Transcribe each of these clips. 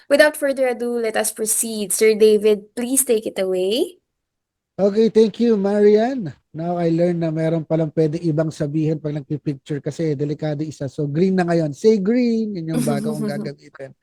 Without further ado, let us proceed. Sir David, please take it away. Okay, thank you, Marian. Now I learned na meron palang pwede ibang sabihin pag nagpipicture kasi delikado isa. So green na ngayon. Say green, yun yung bago kong gagamitin.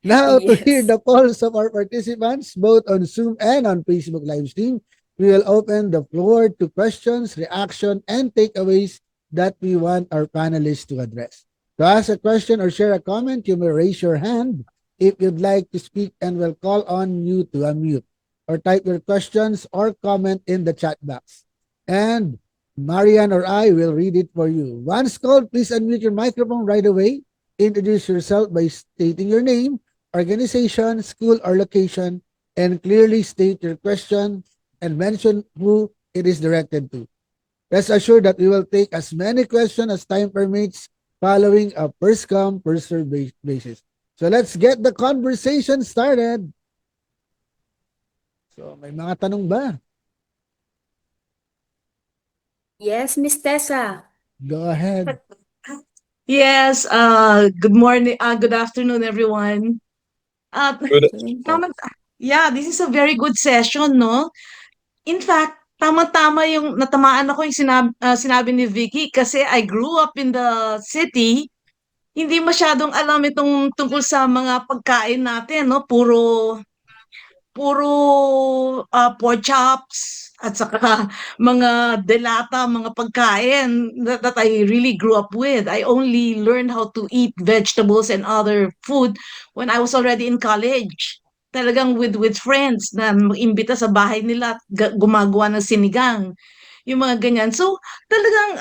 Now to hear Yes. the calls of our participants, both on Zoom and on Facebook live stream, we will open the floor to questions, reaction, and takeaways that we want our panelists to address. To ask a question or share a comment, you may raise your hand if you'd like to speak and we'll call on you to unmute or type your questions or comment in the chat box. And Marian or I will read it for you. Once called, please unmute your microphone right away. Introduce yourself by stating your name, organization, school, or location, and clearly state your question and mention who it is directed to. Rest assured that we will take as many questions as time permits following a first come, first served basis. So let's get the conversation started. So may mga tanong ba? Yes, Miss Tessa. Go ahead. Yes, good morning, good afternoon, everyone. Good. Tama, yeah, this is a very good session, no? In fact, tama-tama yung natamaan ako yung sinabi ni Vicky kasi I grew up in the city. Hindi masyadong alam itong tungkol sa mga pagkain natin, no? Puro puro pork chops at saka mga delata, mga pagkain that I really grew up with. I only learned how to eat vegetables and other food when I was already in college. Talagang with friends na mag-imbita sa bahay nila at gumagawa ng sinigang. Yung mga ganyan. So, talagang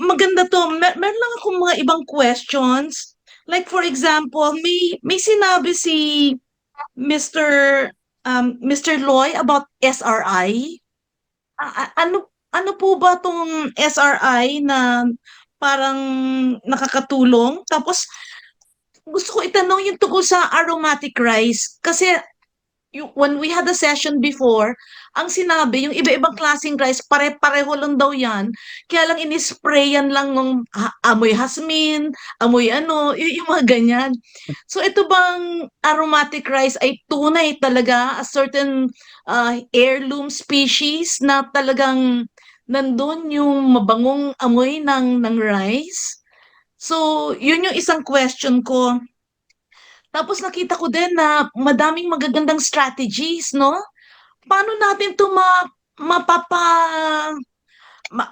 maganda to. Meron lang akong mga ibang questions. Like for example, may sinabi si Mr. Mr. Loy about SRI. Ano po ba tong SRI na parang nakakatulong? Tapos gusto ko itanong yung tungkol sa aromatic rice kasi when we had a session before, ang sinabi, yung iba-ibang klaseng rice, pare-pareho lang daw yan. Kaya lang inisprayan lang ng amoy hasmin, amoy ano, yung mga ganyan. So ito bang aromatic rice ay tunay talaga, a certain heirloom species na talagang nandun yung mabangong amoy ng rice? So, yun yung isang question ko. Tapos nakita ko din na madaming magagandang strategies, no? Paano natin 'to mapapa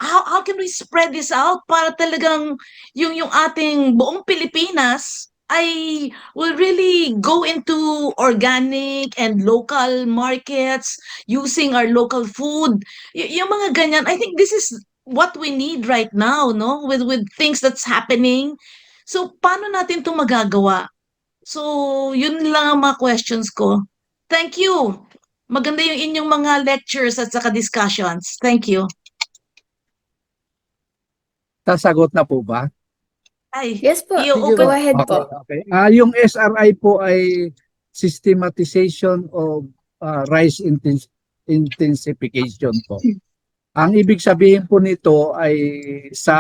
how can we spread this out para talagang yung ating buong Pilipinas ay will really go into organic and local markets using our local food. Yung mga ganyan, I think this is what we need right now, no? With things that's happening. So, paano natin 'to magagawa? So, yun lang ang mga questions ko. Thank you. Maganda yung inyong mga lectures at saka discussions. Thank you. Sasagot na po ba? Ay, Yes po. Sige Go po. ahead Okay, po. okay. Yung SRI po ay systematization of rice intensification po. Ang ibig sabihin po nito ay sa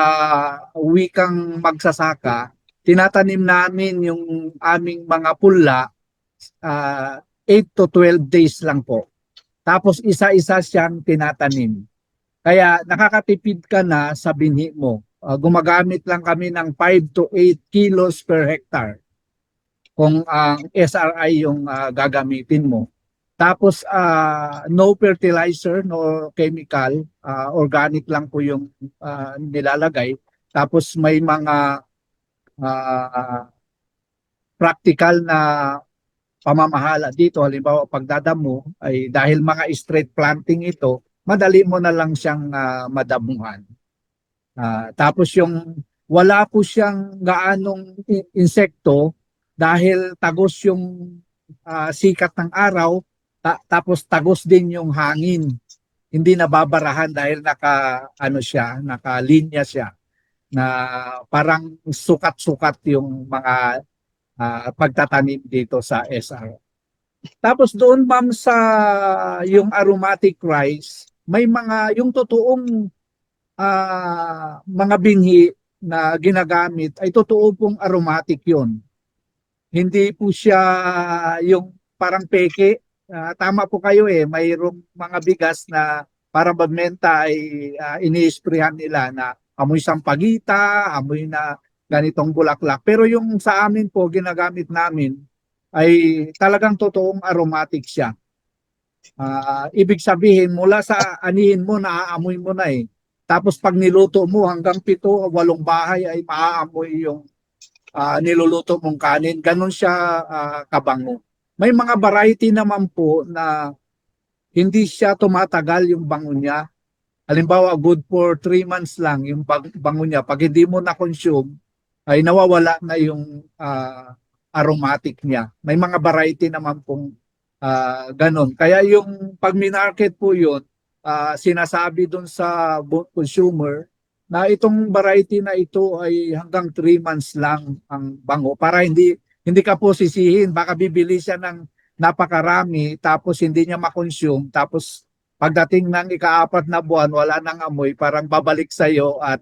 wikang magsasaka, tinatanim namin yung aming mga pula 8 to 12 days lang po. Tapos isa-isa siyang tinatanim. Kaya nakakatipid ka na sa binhi mo. Gumagamit lang kami ng 5 to 8 kilos per hectare kung ang SRI yung gagamitin mo. Tapos no fertilizer, no chemical, organic lang po yung nilalagay. Tapos may mga practical na pamamahala dito. Halimbawa pagdadamo ay dahil mga straight planting ito, madali mo na lang siyang madamuhan. Tapos yung wala po siyang gaanong insekto dahil tagos yung sikat ng araw, tapos tagos din yung hangin. Hindi nababarahan dahil nakalinya siya na parang sukat-sukat yung mga pagtatanim dito sa SR. Tapos doon ma'am sa yung aromatic rice, may mga yung totoong mga binhi na ginagamit ay totoo pong aromatic yun. hindi po siya yung parang peke. Tama po kayo mayroong mga bigas na para magbenta ay iniisprehan nila na amoy sampagita, amoy na ganitong bulaklak. Pero yung sa amin po, ginagamit namin ay talagang totoong aromatic siya. Ibig sabihin, mula sa anihin mo, naaamoy mo na eh. Tapos pag niluto mo, hanggang 7 o 8 bahay ay maaamoy yung niluluto mong kanin. Ganon siya kabango. May mga variety naman po na hindi siya tumatagal yung bango niya. Halimbawa, good for 3 months lang yung bango niya. Pag hindi mo na-consume, ay nawawala na yung aromatic niya. May mga variety naman pong ganon. Kaya yung pag minarket po yun, sinasabi dun sa consumer na itong variety na ito ay hanggang 3 months lang ang bango para hindi ka po sisihin. Baka bibili siya ng napakarami tapos hindi niya makonsume tapos pagdating ng ika-4 na buwan wala nang amoy, parang babalik sa iyo at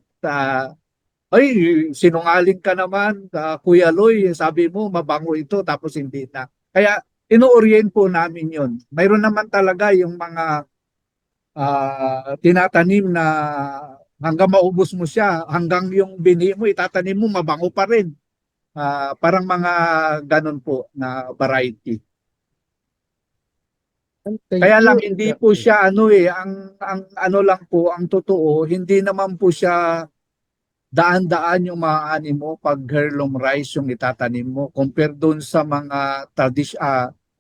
ay sinungaling ka naman, Kuya Loy, sabi mo mabango ito tapos hindi na. Kaya ino-orient po namin 'yon. Mayroon naman talaga yung mga tinatanim na hanggang maubos mo siya, hanggang yung bini mo itatanim mo mabango pa rin. Parang mga ganun po na variety. Thank Kaya lang you. hindi po siya ang ano lang po ang totoo, hindi naman po siya daan-daan yung maaani mo pag heirloom rice yung itatanim mo compare doon sa mga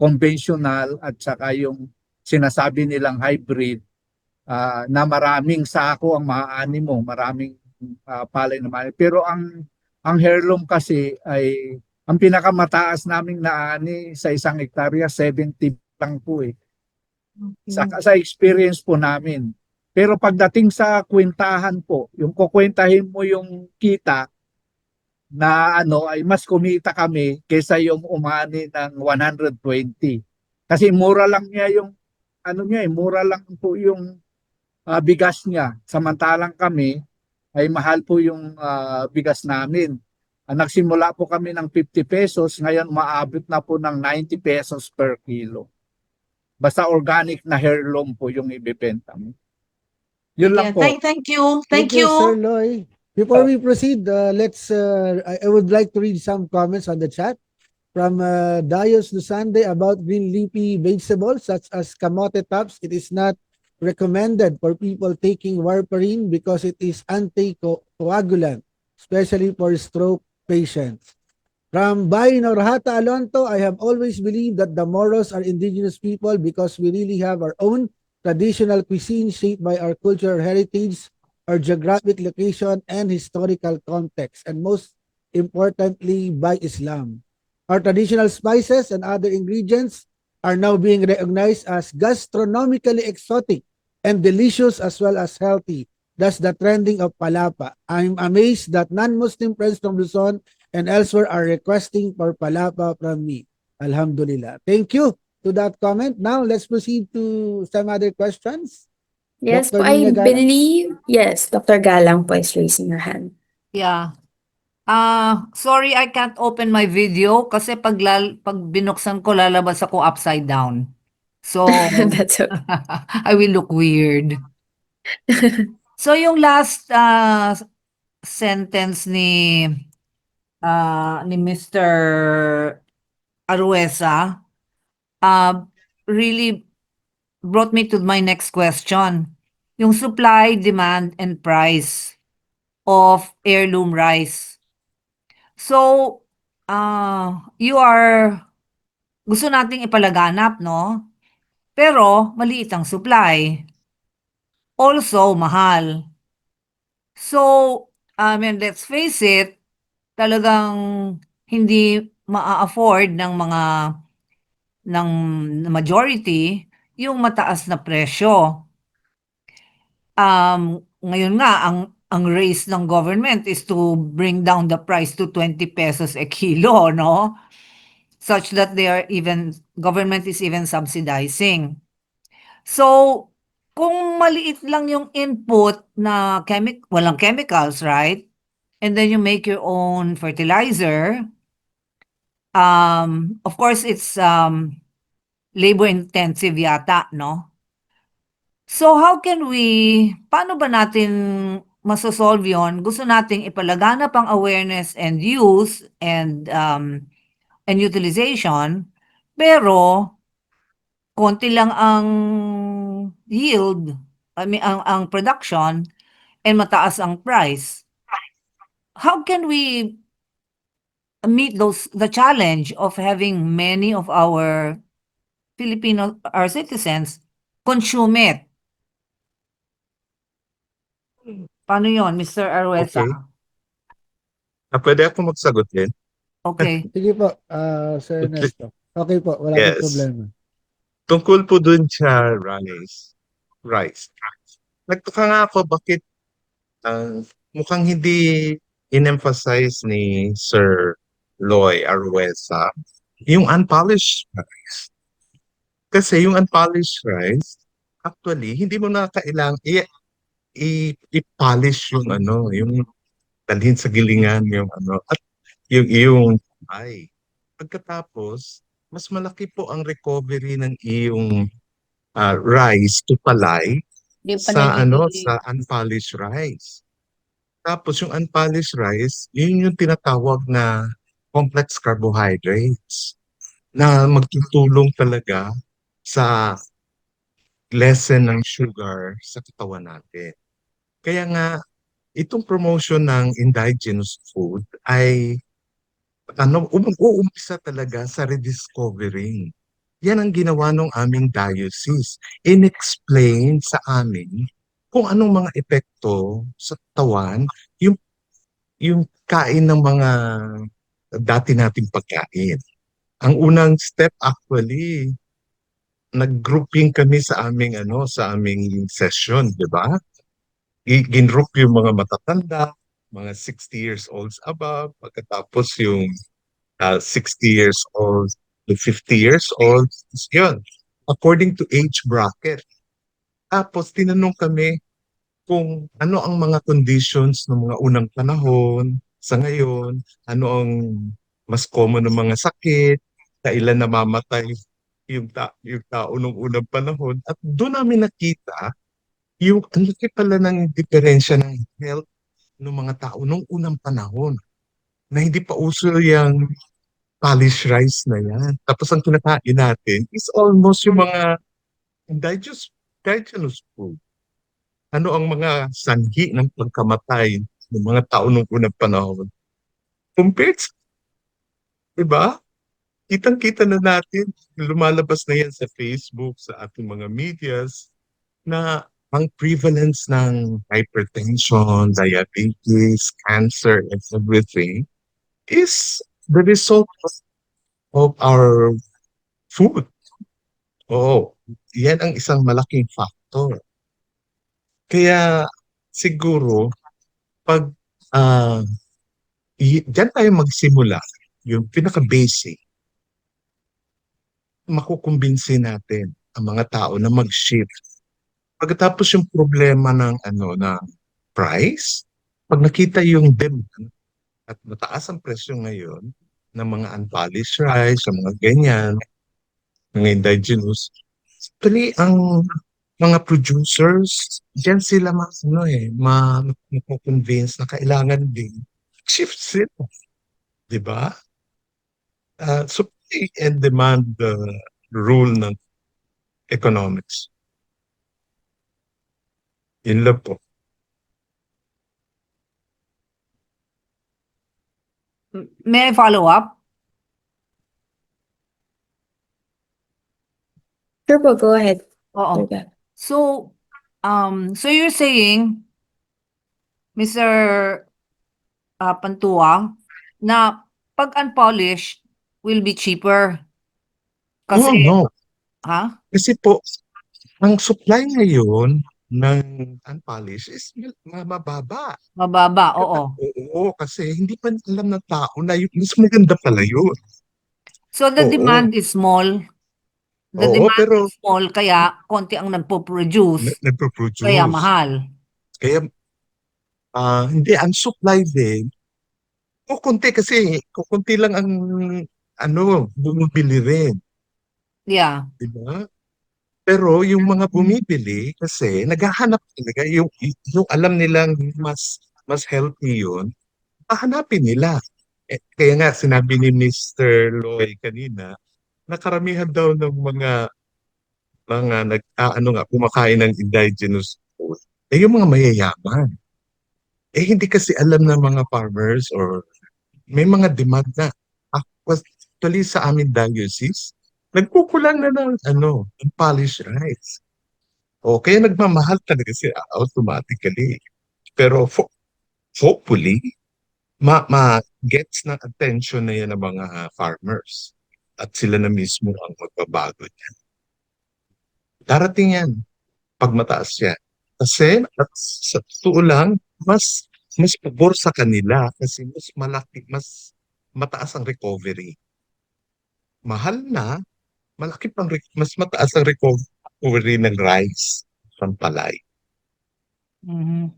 conventional at saka yung sinasabi nilang hybrid na maraming sako ang maaani mo, maraming palay na maaani. Pero ang heirloom kasi ay ang pinakamataas naming naani sa 1 hektarya 70 lang po sa experience po namin. Pero pagdating sa kwentahan po, yung kukwentahin mo yung kita na ay mas kumita kami kaysa yung umani ng 120. Kasi mura lang niya yung mura lang po yung bigas niya. Samantalang kami ay mahal po yung bigas namin. Nagsimula po kami ng 50 pesos, ngayon maabot na po ng 90 pesos per kilo. Basta organic na heirloom po yung ibebenta mo. Yun lang Yeah, po. thank you. Thank Thank you, Sir you. Loy. Before we proceed, I would like to read some comments on the chat from Darius Lusande about green leafy vegetables such as kamote tops. It is not recommended for people taking warfarin because it is anticoagulant, especially for stroke patients. From Bay Norhata Alonto, I have always believed that the Moros are indigenous people because we really have our own traditional cuisine shaped by our cultural heritage, our geographic location, and historical context, and most importantly, by Islam. Our traditional spices and other ingredients are now being recognized as gastronomically exotic and delicious as well as healthy. Thus, the trending of palapa. I'm amazed that non-Muslim friends from Luzon and elsewhere are requesting for palapa from me. Alhamdulillah. Thank you to that comment. Now, let's proceed to some other questions. Yes Dr. po, I Nina Galang? believe, yes, Dr. Galang po is raising her hand. Yeah. Sorry, I can't open my video kasi pag binuksan ko, lalabas ako upside down. So, That's okay. I will look weird. So, yung last sentence ni Mr. Aruesa really brought me to my next question. Yung supply, demand, and price of heirloom rice. So, gusto nating ipalaganap, no? Pero, maliit ang supply. Also, mahal. So, I mean, let's face it, talagang hindi maa-afford ng majority yung mataas na presyo. Ngayon nga, ang race ng government is to bring down the price to 20 pesos a kilo, no? Such that government is even subsidizing. So, kung maliit lang yung input na walang chemicals, right? And then you make your own fertilizer, Of course, it's labor intensive yata, no? So how can paano ba natin masosolve yon? Gusto nating ipalaganap ang awareness and use and utilization, pero konti lang ang yield, I mean, ang production, and mataas ang price. How can we meet the challenge of having many of our our citizens consume it? Paano yon, Mr. Arwesa? Okay. Pwede ako magsagot din? Okay. Sige po, Sir Okay. Ernesto. Okay po, wala Yes. pong problema. Tungkol po dun sa rice. Nagtaka nga ako bakit mukhang hindi in-emphasize ni Sir Loy Arguesa yung unpolished rice. Kasi yung unpolished rice, actually, hindi mo na kailangan i-polish yung yung dalhin sa gilingan yung at yung ay. Pagkatapos, mas malaki po ang recovery ng iyong rice to palay Di pa sa nalilinis. sa unpolished rice. Tapos yung unpolished rice, yun yung tinatawag na complex carbohydrates na magtutulong talaga sa lessen ng sugar sa katawan natin. Kaya nga, itong promotion ng indigenous food ay uumpisa talaga sa rediscovering. Yan ang ginawa ng aming diocese. In-explain sa amin kung anong mga epekto sa katawan yung kain ng mga dati nating pagkain. Ang unang step actually, nag-grouping kami sa aming sa aming session, 'di ba? Gin-group yung mga matatanda, mga 60 years olds above, pagkatapos yung 60 years old to 50 years old, yun, according to age bracket. Tapos tinanong kami kung ano ang mga conditions ng mga unang panahon sa ngayon, ano ang mas common ng mga sakit, kailan namamatay yung tao nung unang panahon. At doon namin nakita yung ang laki pala ng diferensya ng health ng mga tao nung unang panahon na hindi pa uso yung polished rice na yan. Tapos ang kinakain natin is almost yung mga indigenous food. Ano ang mga sanhi ng pagkamatay ng mga tao nung unang panahon? Compared sa, diba? Kitang-kita na natin, lumalabas na yan sa Facebook, sa ating mga medias, na ang prevalence ng hypertension, diabetes, cancer, and everything is the result of our food. Oo, yan ang isang malaking factor. Kaya siguro, pag diyan tayo magsimula, yung pinaka-basic, makukumbinsi natin ang mga tao na mag-shift. Pagkatapos yung problema ng na price, pag nakita yung demand at mataas ang presyo ngayon ng mga unpolished rice, sa mga ganyan, mga indigenous, actually ang mga producers, diyan sila makukonvince na kailangan din shift sila. Di ba? Supply and demand rule ng economics. Yun lang po. May I follow up? Sure po, go ahead. Oo. Sir Gab. So you're saying, Mr. Pantua, na pag unpolished will be cheaper? Kasi, No. ha? Kasi po, ang supply ngayon ng unpolished is mababa. Mababa, oo. Oo, kasi hindi pa alam ng tao na mas maganda pala yun. So the Oo. demand is small. The Oo, demand pero is small, kaya konti ang nagpo-produce, nagpo-produce. kaya mahal. Kaya hindi, ang supply din, kukunti kasi, kukunti lang ang bumibili rin, Yeah. di ba? Pero yung mga bumibili kasi naghahanap talaga yung alam nilang mas healthy yun, hahanapin nila. Kaya nga sinabi ni Mr. Loy kanina, na karamihan daw ng mga kumakain ng indigenous food, yung mga mayayaman. Hindi kasi alam ng mga farmers or may mga demand na. Actually sa amin diocese, nagkukulang na ng polished rice. Kaya nagmamahal talaga siya automatically. Pero hopefully, gets ng attention na yan ng mga farmers. At sila na mismo ang magbabago niyan. Darating yan pag mataas yan. Kasi at sa totoo lang, mas pabor sa kanila kasi mas mataas ang recovery. Mahal na, mas mataas ang recovery ng rice from palay. Mhm.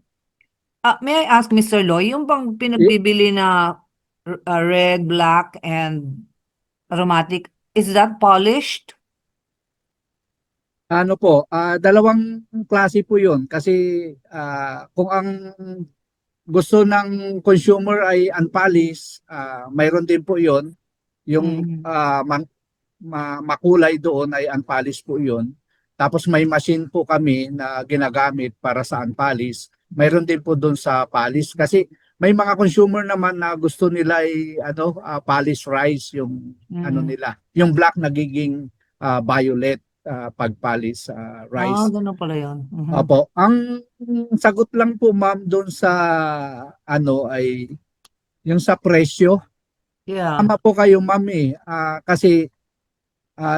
May I ask Mr. Loy, yung bang pinagbibili na red, black, and aromatic, is that polished? Ano po, dalawang klase po yun kasi kung ang gusto ng consumer ay unpolished, mayroon din po yun. Yung Mhm. makulay doon ay unpolished po yun. Tapos may machine po kami na ginagamit para sa unpolished. Mayroon din po doon sa polish kasi may mga consumer naman na gusto nila ay polished rice yung Mhm. nila. Yung black nagiging violet pag polish rice. Ganun pala yun. Mhm. Opo, ang sagot lang po ma'am doon sa ay yung sa presyo. Yeah. Tama po kayo ma'am kasi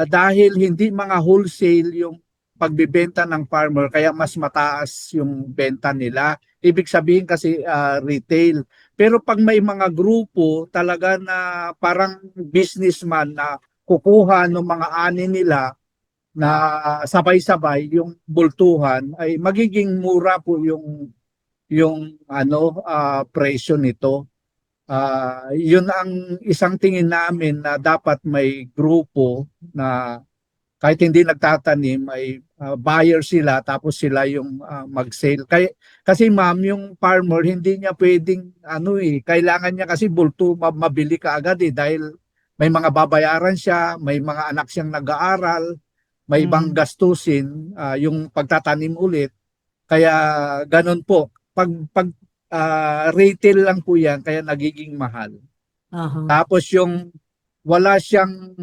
dahil hindi mga wholesale yung pagbibenta ng farmer kaya mas mataas yung benta nila. Ibig sabihin kasi retail. Pero pag may mga grupo talaga na parang businessman na kukuha ng mga ani nila na sabay-sabay yung bultuhan ay magiging mura po yung presyo nito. Yun ang isang tingin namin na dapat may grupo na kahit hindi nagtatanim ay buyer sila tapos sila yung mag-sale. Kasi ma'am, yung farmer hindi niya pwedeng kailangan niya kasi bulto mabili ka agad dahil may mga babayaran siya, may mga anak siyang nag-aaral, may ibang gastusin yung pagtatanim ulit. Kaya ganun po. Pag retail lang po yan, kaya nagiging mahal. Aha. Tapos yung wala siyang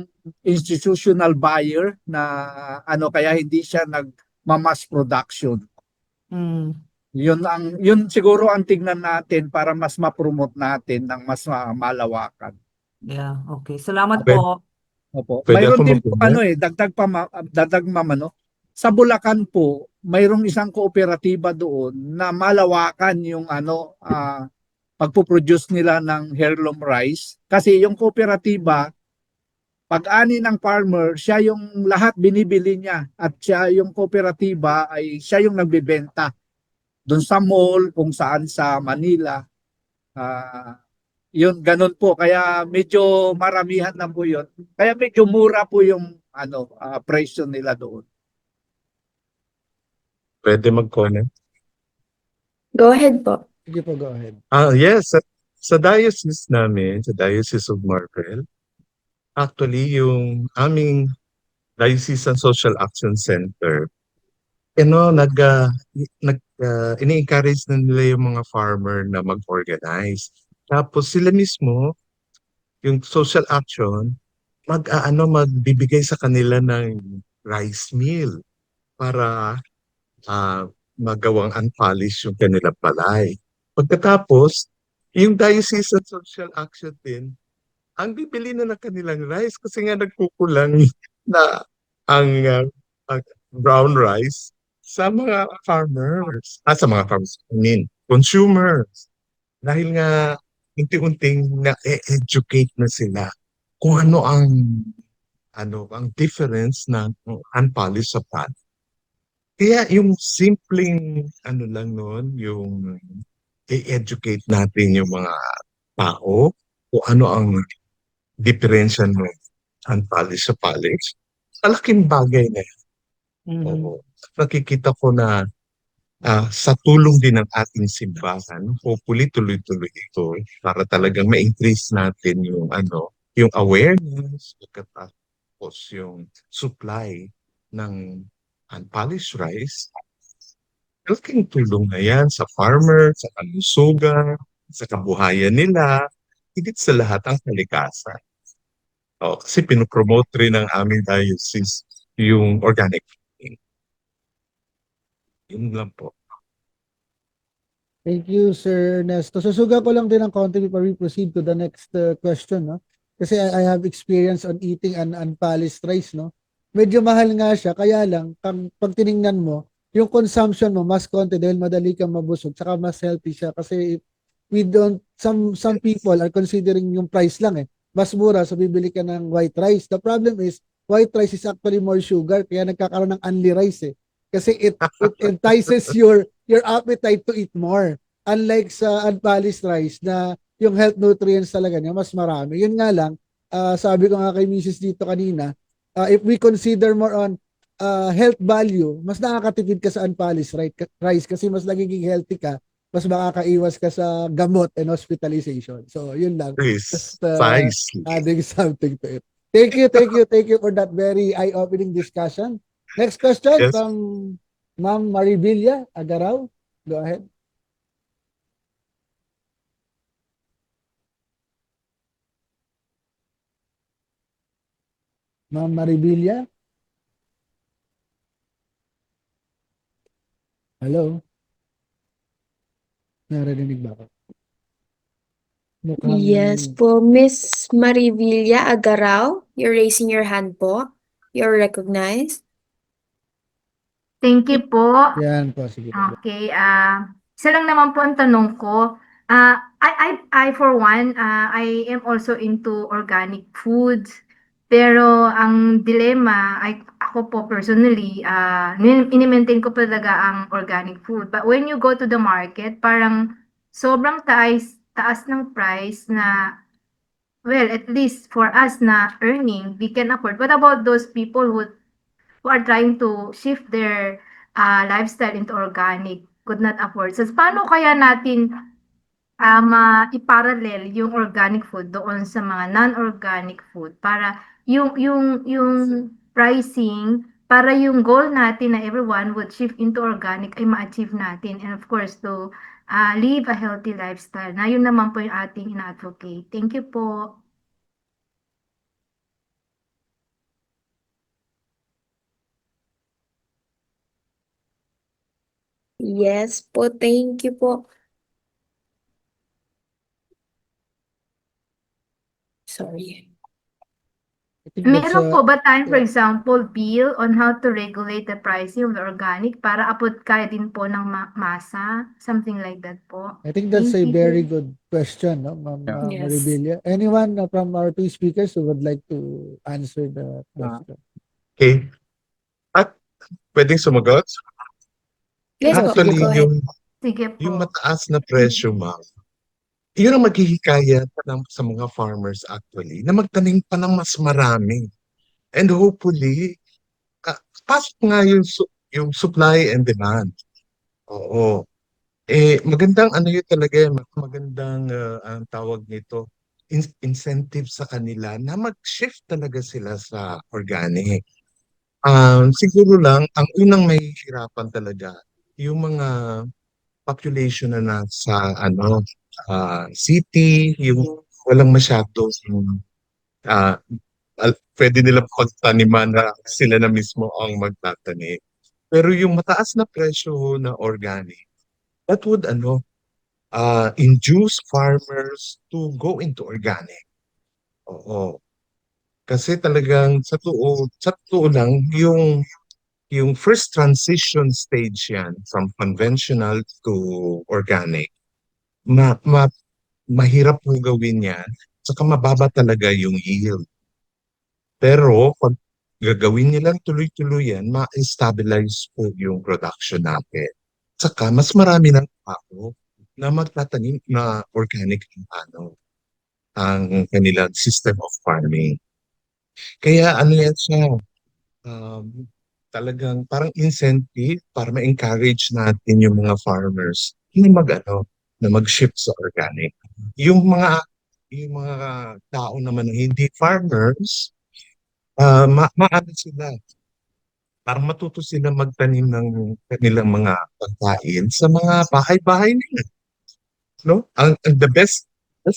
institutional buyer na kaya hindi siya nagma-mass production. Mm. Yun siguro ang tignan natin para mas ma-promote natin ng mas malawakan. Yeah, okay. Salamat Pwede, po. Opo. pwede Mayroon ako din po mag-comment? dagdag ma'am sa Bulacan po, mayroong isang kooperatiba doon na malawakan yung pagpo-produce nila ng heirloom rice kasi yung kooperatiba pag-ani ng farmer, siya yung lahat binibili niya at siya yung kooperatiba ay siya yung nagbebenta doon sa mall kung saan sa Manila. Yun ganun po kaya medyo maramihan na po yun. Kaya medyo mura po yung presyo nila doon. Pwede mag-comment? Go ahead po. Sige po, go ahead. Yes, sa diocese namin, sa Diocese of Marvel, actually yung aming Diocesan Social Action Center, ini-encourage na nila yung mga farmer na mag-organize. Tapos sila mismo, yung social action, magbibigay sa kanila ng rice meal para magawang unpolish yung kanilang palay. Pagkatapos, yung Diocesan Social Action din, ang bibili na ng kanilang rice kasi nga nagkukulang na ang brown rice sa mga farmers. Sa mga farmers, consumers. Dahil nga unti-unting na-educate na sila kung ang difference ng unpolished sa pan. Kaya yung simpleng lang noon, yung i-educate natin yung mga tao kung ano ang diferensya ng unpolished sa polished, malaking bagay na yan. Mhm. Oo. Nakikita ko na sa tulong din ng ating simbahan, hopefully tuloy-tuloy ito para talagang ma-increase natin yung yung awareness, pagkatapos yung supply ng unpolished rice. Malaking tulong na yan sa farmer, sa kalusugan, sa kabuhayan nila, higit sa lahat ang kalikasan. Kasi pinopromote rin ng aming diocese yung organic farming. Yun lang po. Thank you, Sir Ernesto. Susuga ko lang din ng konti before we proceed to the next question, no? Kasi I have experience on eating an unpolished rice, no? Medyo mahal nga siya, kaya lang, pag tiningnan mo, yung consumption mo, mas konti dahil madali kang mabusog, saka mas healthy siya. Kasi we don't, some people are considering yung price lang eh. Mas mura, so bibili ka ng white rice. The problem is, white rice is actually more sugar, kaya nagkakaroon ng only rice eh. Kasi it entices your appetite to eat more. Unlike sa unpolished rice na yung health nutrients talaga niya mas marami. Yun nga lang, sabi ko nga kay Mrs. dito kanina, if we consider more on health value, mas nakakatipid ka sa unpolished rice kasi mas nagiging healthy ka, mas makakaiwas ka sa gamot and hospitalization. So, yun lang. Just Precisely. adding something to it. Thank you for that very eye-opening discussion. Next question Yes. from Ma'am Maribilla Agaraw. Go ahead. Ma'am Maribilla. Hello? Narinig ba ako? Yes po, Miss Marivilla Agaraw, you're raising your hand po. You're recognized. Thank you po. Yan po, sige po. Okay, isa lang naman po ang tanong ko. I for one, I am also into organic foods. Pero ang dilemma, ako po personally, ini-maintain ko talaga ang organic food. But when you go to the market, parang sobrang taas ng price na, well, at least for us na earning, we can afford. What about those people who are trying to shift their lifestyle into organic, could not afford? So, paano kaya natin iparallel yung organic food doon sa mga non-organic food para yung pricing, para yung goal natin na everyone would shift into organic ay ma-achieve natin, and of course to live a healthy lifestyle, na yun naman po yung ating ina-advocate. Thank you po. Yes po, thank you po. Sorry. I think that's, Meron po ba tayong, for yeah. example, bill on how to regulate the pricing of the organic para abot kaya din po ng masa? Something like that po. I think that's a Thank you. very good question, no, Ma'am Yes. Maribilla. Anyone from our two speakers who would like to answer the question? Okay. At pwedeng sumagot? Yes po, Actually, go ahead. Sige po. yung mataas na presyo, ma'am, yun ang maghihikayat sa mga farmers actually na magtanim pa ng mas marami. And hopefully, pasok nga yung supply and demand. Oo. Magandang yun talaga, magandang ang tawag nito, incentive sa kanila na mag-shift talaga sila sa organic. Siguro lang, ang unang mahihirapan talaga, yung mga population na nasa city, yung walang masyado pwede nilang pagtaniman na sila na mismo ang magtatanim. Pero yung mataas na presyo na organic, that would induce farmers to go into organic. Oo. Kasi talagang sa totoo lang yung first transition stage yan from conventional to organic. Mahirap po gawin yan. Saka mababa talaga yung yield. Pero pag gagawin nilang tuloy-tuloy yan, ma-stabilize po yung production natin. Saka mas marami ng tao na magtatanim na organic ang ang kanilang system of farming. Kaya ano yan siya, talagang parang incentive para ma-encourage natin yung mga farmers na mag-shift sa organic. Yung mga tao naman na hindi farmers, maano sila, parang matuto sila magtanim ng kanilang mga pagkain sa mga bahay-bahay nila, no? Ang the best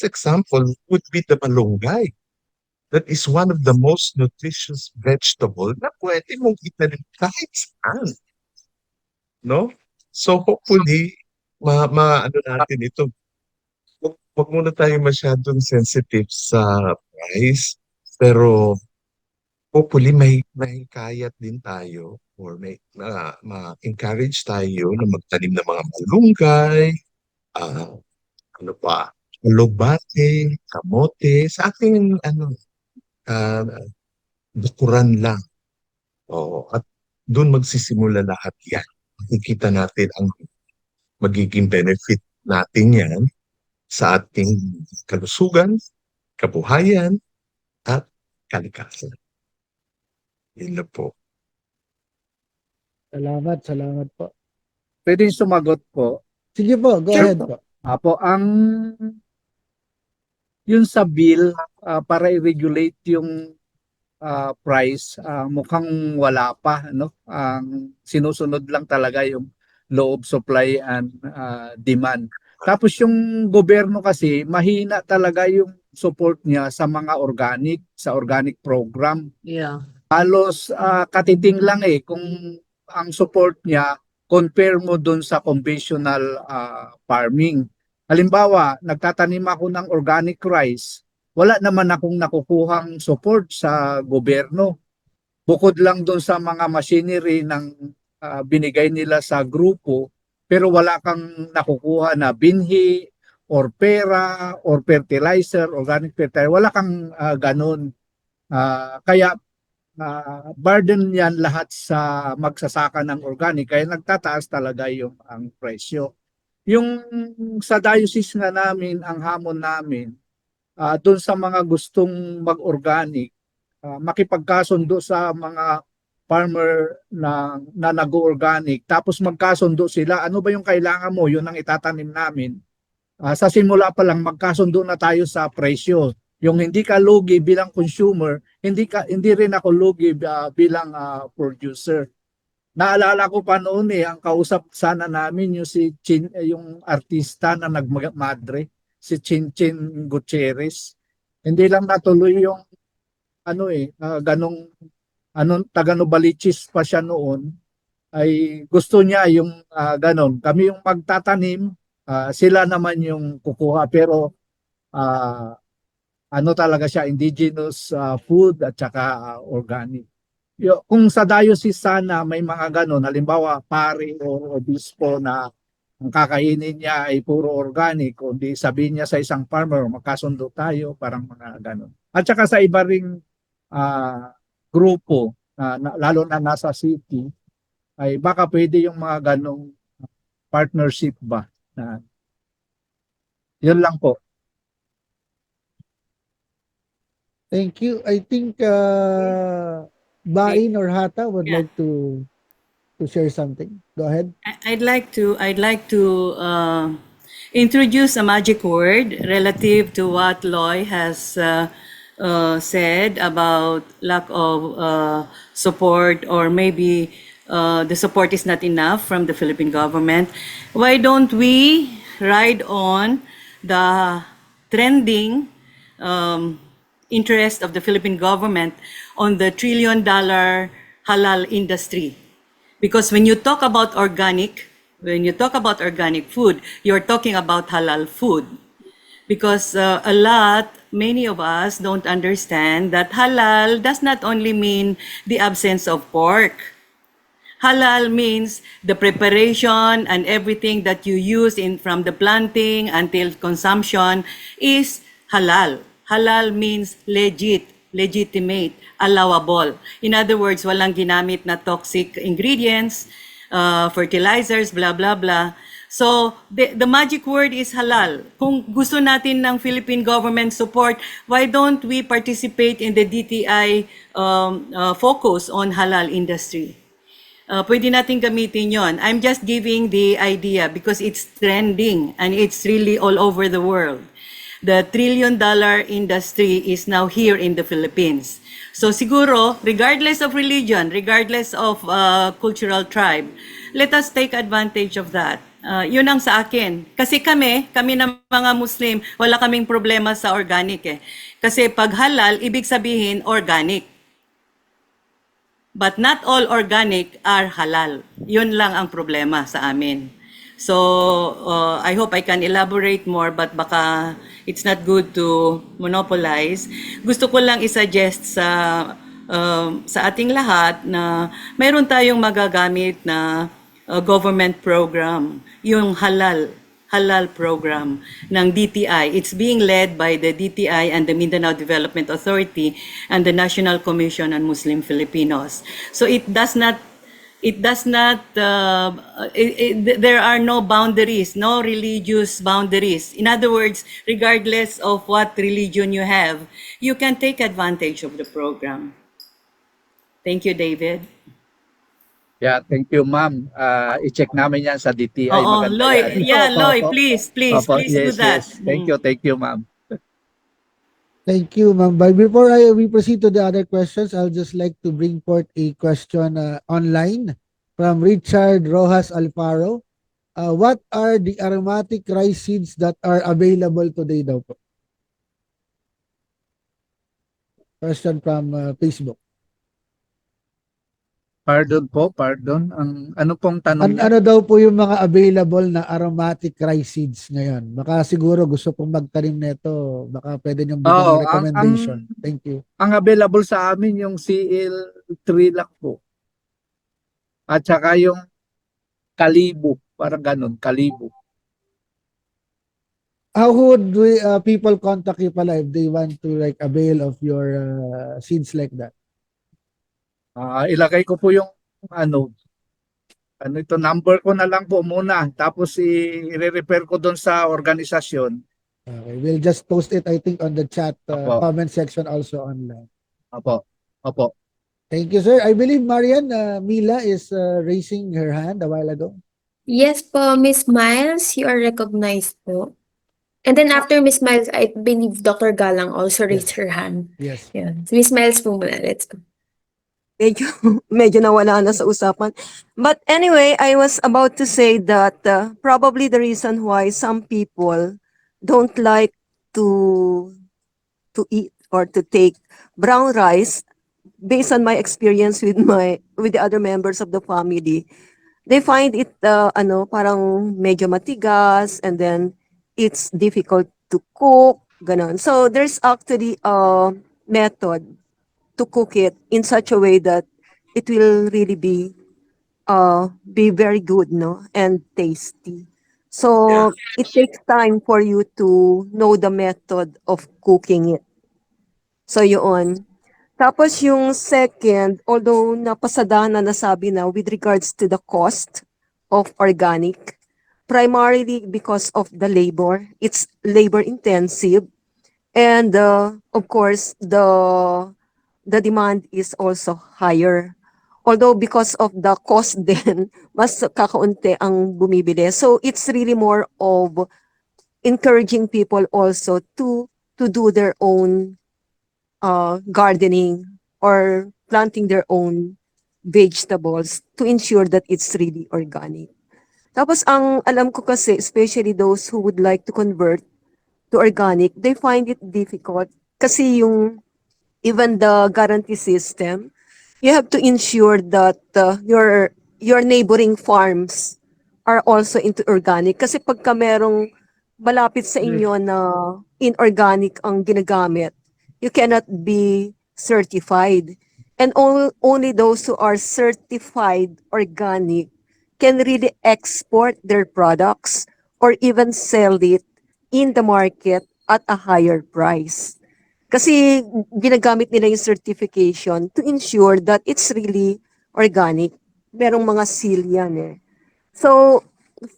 example would be the malunggay. That is one of the most nutritious vegetable na pwede mong itanim kahit saan, no? So hopefully, ano natin ito, wag muna tayo masyadong sensitive sa price, pero hopefully may kayat din tayo or may ma-encourage tayo na magtanim ng mga malunggay, ah, ano pa, alugbate, kamote, sa ating bakuran lang. Oo, at doon magsisimula lahat yan. Makikita natin ang magiging benefit natin yan sa ating kalusugan, kabuhayan, at kalikasan. Yun lang po. Salamat po. Pwede sumagot po. Sige po, go Sure ahead po. po. Apo, yun sa bill para i-regulate yung price, mukhang wala pa, no? Ang sinusunod lang talaga yung law of supply and demand. Tapos yung gobyerno kasi mahina talaga yung support niya sa mga sa organic program. Yeah. Halos katiting lang kung ang support niya compare mo dun sa conventional farming. Halimbawa, nagtatanim ako ng organic rice, wala naman akong nakukuhang support sa gobyerno. Bukod lang dun sa mga machinery ng binigay nila sa grupo, pero wala kang nakukuha na binhi or pera or fertilizer, organic fertilizer. Wala kang ganun. Kaya burden yan lahat sa magsasaka ng organic, kaya nagtataas talaga yung ang presyo. Yung sa diocese nga namin, ang hamon namin, doon sa mga gustong mag-organic, makipagkasundo sa mga farmer na nag-organic, tapos magkasundo sila, ano ba yung kailangan mo, yun ang itatanim namin. Sa simula pa lang, magkasundo na tayo sa presyo. Yung hindi ka lugi bilang consumer, hindi rin ako lugi bilang producer. Naalala ko pa noon ang kausap sana namin yung artista na nagmadre, si Chin Gutierrez. Hindi lang natuloy yung taga Novaliches pa siya noon, ay gusto niya yung ganon. Kami yung magtatanim, sila naman yung kukuha, pero talaga siya, indigenous food at saka organic. Kung sa diocese sana may mga ganon, halimbawa pare o obispo na ang kakainin niya ay puro organic, kundi sabihin niya sa isang farmer, magkasundo tayo, parang mga ganon. At saka sa iba ring grupo, lalo na nasa city, ay baka pwede yung mga ganong partnership ba. Yun lang po. Thank you. I think Bain or Hata would Yeah. like to share something. Go ahead. I'd like to introduce a magic word relative to what Loy has said about lack of support, or maybe the support is not enough from the Philippine government. Why don't we ride on the trending interest of the Philippine government on the $1 trillion halal industry? Because when you talk about organic food, you're talking about halal food. Because many of us don't understand that halal does not only mean the absence of pork. Halal means the preparation and everything that you use from the planting until consumption is halal. Halal means legitimate, allowable. In other words, walang ginamit na toxic ingredients, fertilizers, blah, blah, blah. So, the magic word is halal. Kung gusto natin ng Philippine government support, why don't we participate in the DTI focus on halal industry? Pwede natin gamitin yon. I'm just giving the idea because it's trending and it's really all over the world. The trillion-dollar industry is now here in the Philippines. So siguro, regardless of religion, regardless of cultural tribe, let us take advantage of that. Yun ang sa akin. Kasi kami na mga Muslim, wala kaming problema sa organic eh. Kasi pag halal, ibig sabihin organic. But not all organic are halal. Yun lang ang problema sa amin. So, I hope I can elaborate more, but baka it's not good to monopolize. Gusto ko lang isuggest sa ating lahat na mayroon tayong magagamit na government program, yung halal program ng DTI. It's being led by the DTI and the Mindanao Development Authority and the National Commission on Muslim Filipinos. So there are no boundaries, no religious boundaries. In other words, regardless of what religion you have, you can take advantage of the program. Thank you, David. Yeah, thank you, ma'am. I-check namin yan sa DTI. Oo, Maganda Loy. yan. Yeah, Opo, Loy, opo. please Opo, do yes, that. yes. Thank you, ma'am. Thank you, ma'am. But before we proceed to the other questions, I'll just like to bring forth a question online from Richard Rojas Alfaro. What are the aromatic rice seeds that are available today daw po? Question from Facebook. Pardon. Ano pong tanong niya? Ano daw po yung mga available na aromatic rice seeds ngayon? Baka siguro gusto pong magtanim nito. Baka pwede niyong bigyan ng recommendation. Thank you. Ang available sa amin yung CL3 lang po. At saka yung Kalibo, parang ganun, Kalibo. How would people contact you pala if they want to like avail of your seeds like that? Ilagay ko po yung number ko na lang po muna. Tapos i-refer ko doon sa organisasyon. Okay, we'll just post it I think on the chat Opo. comment section also online. Opo. Thank you, sir. I believe Marian Mila is raising her hand a while ago. Yes po, Miss Miles, you are recognized po. And then after Miss Miles, I believe Dr. Galang also raised her hand. Yes. Yeah. Miss Miles po muna, let's go. medyo nawala na sa usapan. But anyway, I was about to say that probably the reason why some people don't like to eat or to take brown rice, based on my experience with the other members of the family, they find it parang medyo matigas, and then it's difficult to cook, ganon. So there's actually a method to cook it in such a way that it will really be very good, no, and tasty. So it takes time for you to know the method of cooking it. So yun. Tapos yung second, although napasada na nasabi na with regards to the cost of organic, primarily because of the labor. It's labor intensive, and of course the demand is also higher. Although because of the cost din, mas kakaunti ang bumibili. So it's really more of encouraging people also to do their own gardening or planting their own vegetables to ensure that it's really organic. Tapos ang alam ko kasi, especially those who would like to convert to organic, they find it difficult kasi even the guarantee system, you have to ensure that your neighboring farms are also into organic. Kasi pagka merong malapit sa inyo na inorganic ang ginagamit, you cannot be certified. And only those who are certified organic can really export their products or even sell it in the market at a higher price. Kasi ginagamit nila yung certification to ensure that it's really organic. Merong mga seal yan eh. So,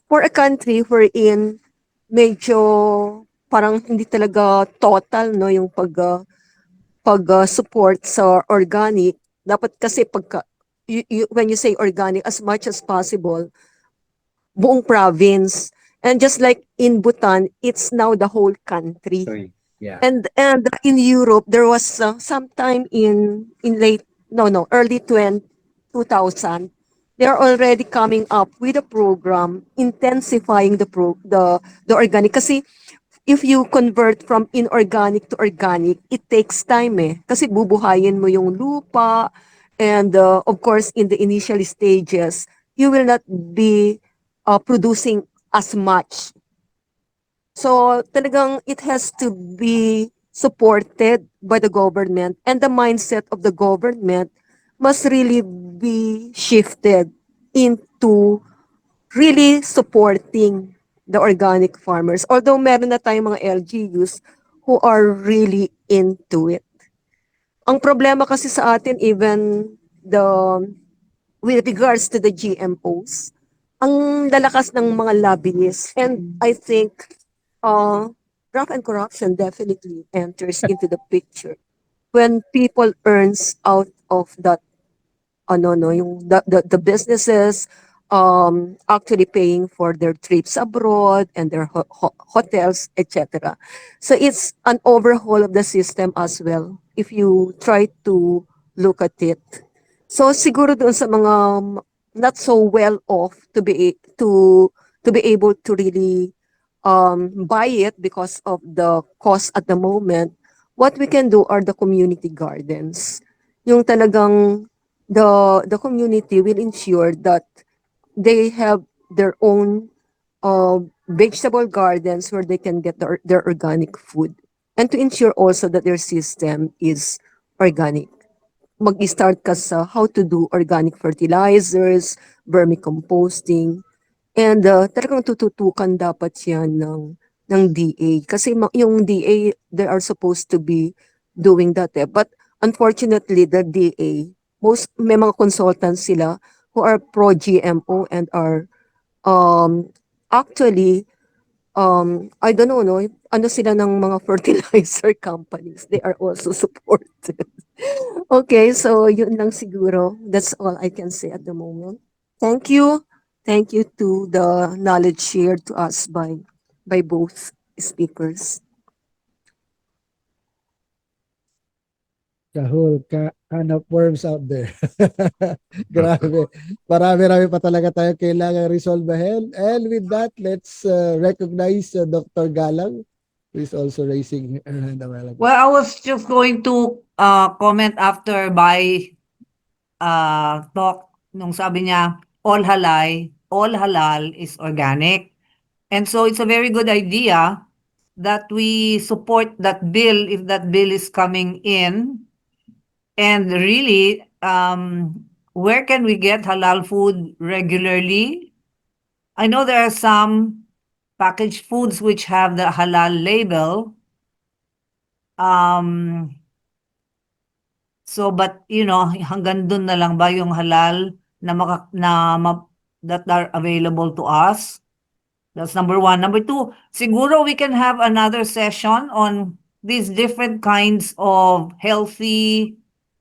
for a country wherein medyo parang hindi talaga total no yung support sa organic, dapat kasi when you say organic, as much as possible buong province. And just like in Bhutan, it's now the whole country. Yeah. And in Europe, there was sometime in early 2000, they're already coming up with a program intensifying the organic. Kasi if you convert from inorganic to organic, it takes time eh. Kasi bubuhayin mo yung lupa, and of course, in the initial stages, you will not be producing as much. So talagang it has to be supported by the government, and the mindset of the government must really be shifted into really supporting the organic farmers. Although meron na tayong mga LGUs who are really into it. Ang problema kasi sa atin, even with regards to the GMOs, ang lalakas ng mga lobbyists, and I think graft and corruption definitely enters into the picture when people earns out of that yung the businesses actually paying for their trips abroad and their hotels, etc. So it's an overhaul of the system as well if you try to look at it. So siguro doon sa mga not so well off to be able to really buy it because of the cost at the moment, what we can do are the community gardens. Yung talagang the community will ensure that they have their own vegetable gardens where they can get their organic food, and to ensure also that their system is organic. Mag-start ka sa how to do organic fertilizers, vermicomposting, and talagang tututukan dapat yan ng DA. Kasi yung DA, they are supposed to be doing that eh. But unfortunately, the DA, may mga consultants sila who are pro-GMO and are actually, I don't know, no? Ano sila ng mga fertilizer companies. They are also supported. Okay, so yun lang siguro. That's all I can say at the moment. Thank you. Thank you to the knowledge shared to us by both speakers. Kahul, kind of worms out there. Grabe. Marami-rami pa talaga tayo kailangan resolvehin. And with that, let's recognize Dr. Galang, who is also raising her hand a while ago. Well, I was just going to comment after by talk nung sabi niya all halal is organic. And so it's a very good idea that we support that bill if that bill is coming in. And really, where can we get halal food regularly? I know there are some packaged foods which have the halal label. So, but hanggang dun na lang ba yung halal that are available to us? That's number one. Number two, siguro we can have another session on these different kinds of healthy,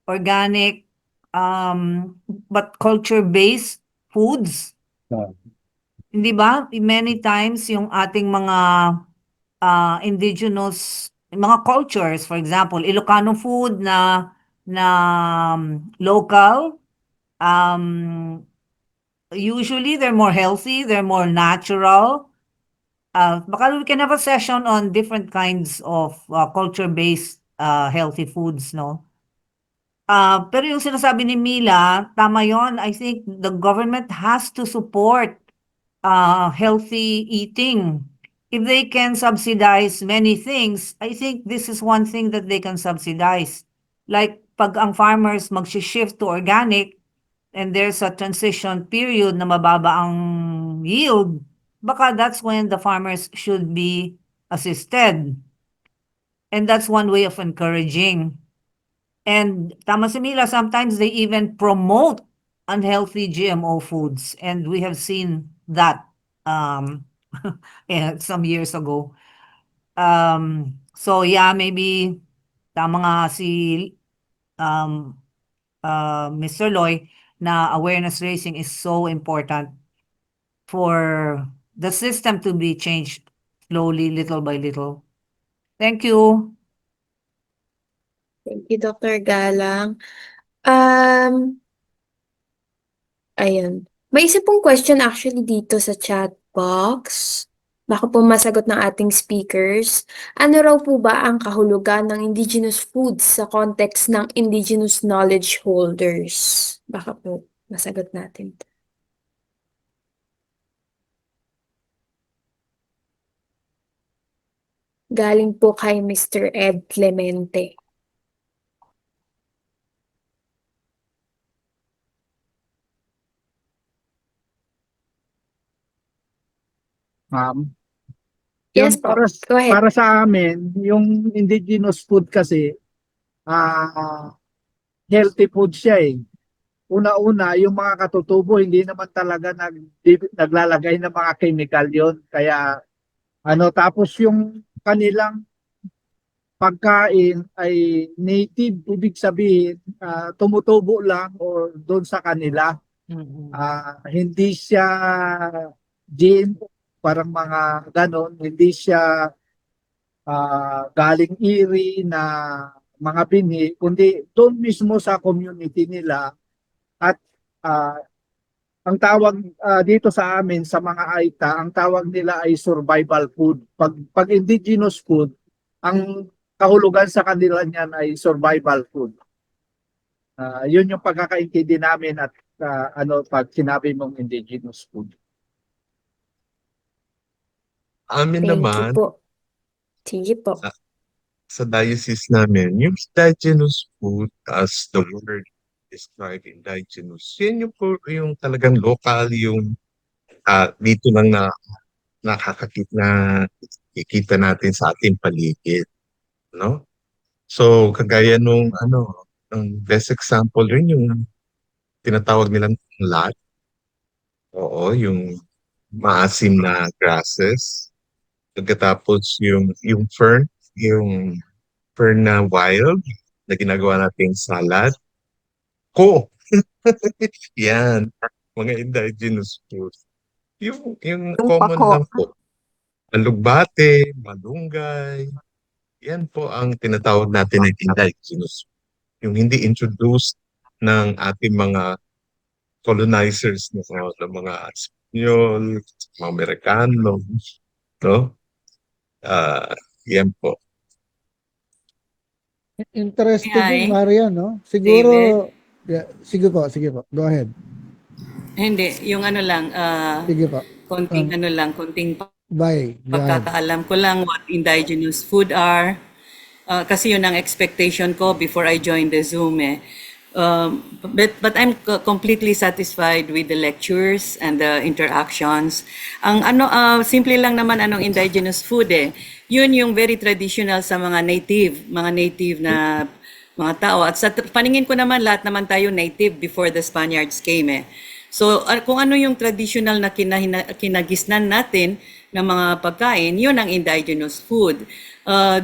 organic, but culture-based foods. Hindi ba? Many times yung ating mga indigenous, mga cultures, for example, Ilocano food na local, usually they're more healthy, they're more natural. Baka we can have a session on different kinds of culture-based healthy foods, no? Pero yung sinasabi ni Mila, tama yon. I think the government has to support healthy eating. If they can subsidize many things, I think this is one thing that they can subsidize. Like pag ang farmers mag-shift to organic and there's a transition period na mababa ang yield, baka that's when the farmers should be assisted. And that's one way of encouraging. And tama si Mila, sometimes they even promote unhealthy GMO foods. And we have seen that um, some years ago. So yeah, maybe tama nga si um, Mr. Loy na awareness raising is so important for the system to be changed slowly, little by little. Thank you. Thank you, Dr. Galang. Um, Ayun. May isa pong question actually dito sa chat box. Baka po masagot ng ating speakers. Ano raw po ba ang kahulugan ng indigenous foods sa context ng indigenous knowledge holders? Baka po masagot natin. Galing po kay Mr. Ed Clemente. Ma'am. Yes Yun, po. Go ahead. para sa amin, yung indigenous food kasi, healthy food siya eh. Una-una, yung mga katutubo, hindi naman talaga naglalagay ng mga chemical yon. Kaya, tapos yung kanilang pagkain ay native, ibig sabihin, tumutubo lang or doon sa kanila. Hindi siya GMO, parang mga ganon, hindi siya galing iri na mga binhi, kundi doon mismo sa community nila. At ang tawag dito sa amin sa mga Aita, ang tawag nila ay survival food. Pag indigenous food, ang kahulugan sa kanila niyan ay survival food. Yun yung pagkakaintindi namin at pag sinabi mong indigenous food. Amin Thank you naman, po. Sige po. sa diocese namin, yung indigenous food, as the word describe indigenous, yan yung talagang local, yung dito lang na nakikita natin sa ating paligid, no? So, kagaya nung ang best example rin yung tinatawag nilang lat. Oo, yung maasim na grasses. Pagkatapos yung fern na wild na ginagawa nating salad. Yan, mga indigenous foods. Yung Yung common pako. lang po. Alugbate, malunggay. Yan po ang tinatawag natin na indigenous. Yung hindi introduced ng ating mga colonizers ng mga Espanyol, mga Amerikano, no? Yan po. Interesting Ay, yung Marian, no? Siguro, sige po. Go ahead. Hindi, yung ano lang, Sige po. konting konting Bye. Go ahead. pagkakaalam ko lang what indigenous food are. Kasi yun ang expectation ko before I joined the Zoom eh. But I'm completely satisfied with the lectures and the interactions. Ang simple lang naman anong indigenous food eh. Yun yung very traditional sa mga native na mga tao. At sa paningin ko naman, lahat naman tayo native before the Spaniards came eh. So kung ano yung traditional na kinagisnan natin ng mga pagkain, yun ang indigenous food.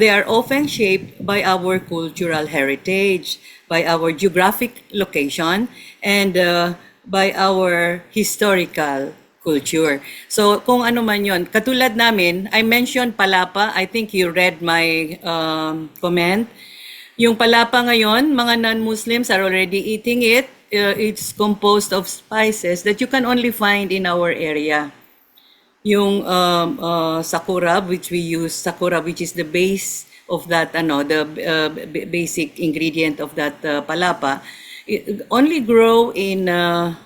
They are often shaped by our cultural heritage, by our geographic location, and by our historical culture. So kung ano man yun, katulad namin, I mentioned palapa, I think you read my comment. Yung palapa ngayon, mga non-Muslims are already eating it. It's composed of spices that you can only find in our area. Yung sakura, which is the base of that, the basic ingredient of that palapa, it only grow in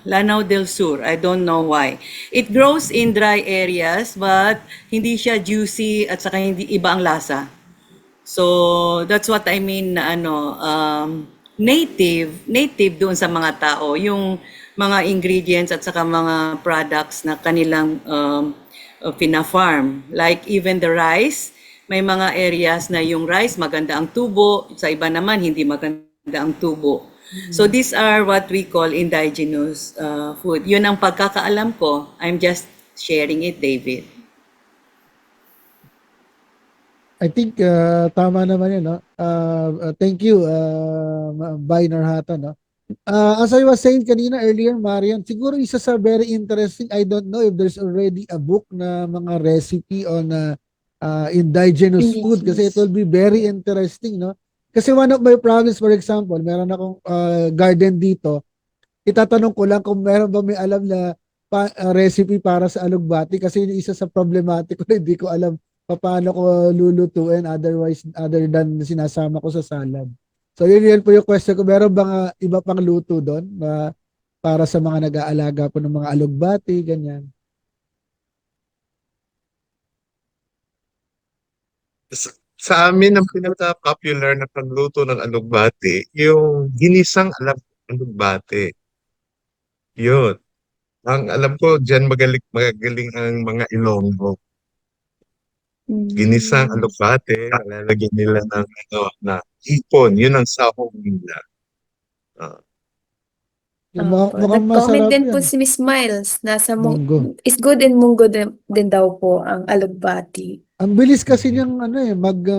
Lanao del Sur. I don't know why. It grows in dry areas, but hindi siya juicy at saka hindi iba ang lasa. So that's what I mean na native doon sa mga tao, yung mga ingredients at saka mga products na kanilang pina-farm. Like even the rice, may mga areas na yung rice maganda ang tubo, sa iba naman hindi maganda ang tubo. So these are what we call indigenous food. Yun ang pagkakaalam ko. I'm just sharing it, David. I think tama naman yun, no? Thank you, Bay Narhata, no? As I was saying kanina earlier, Marian, siguro isa sa very interesting, I don't know if there's already a book na mga recipe on indigenous food kasi it will be very interesting, no? Kasi one of my problems, for example, meron akong garden dito, itatanong ko lang kung meron ba may alam na recipe para sa alugbati kasi yun yung isa sa problematic ko na hindi ko alam paano ko lulutuin other than sinasama ko sa salad. So yun po yung question ko. Meron bang iba pang luto doon para sa mga nag-aalaga po ng mga alugbati, ganyan? Sa amin, ang pinaka-popular na pagluto ng alugbati, yung ginisang alugbati. Yun. Ang alam ko, dyan magaling ang mga Ilonggo. Ginisang alugbati, lalagyan nila ng na hipon. Yun ang sahog nila. Ah, Yung Opo. mukhang Nag-comment masarap din po yan. si Miss Miles. Munggo. Is good in munggo din daw po ang alugbati. Ang bilis kasi niyang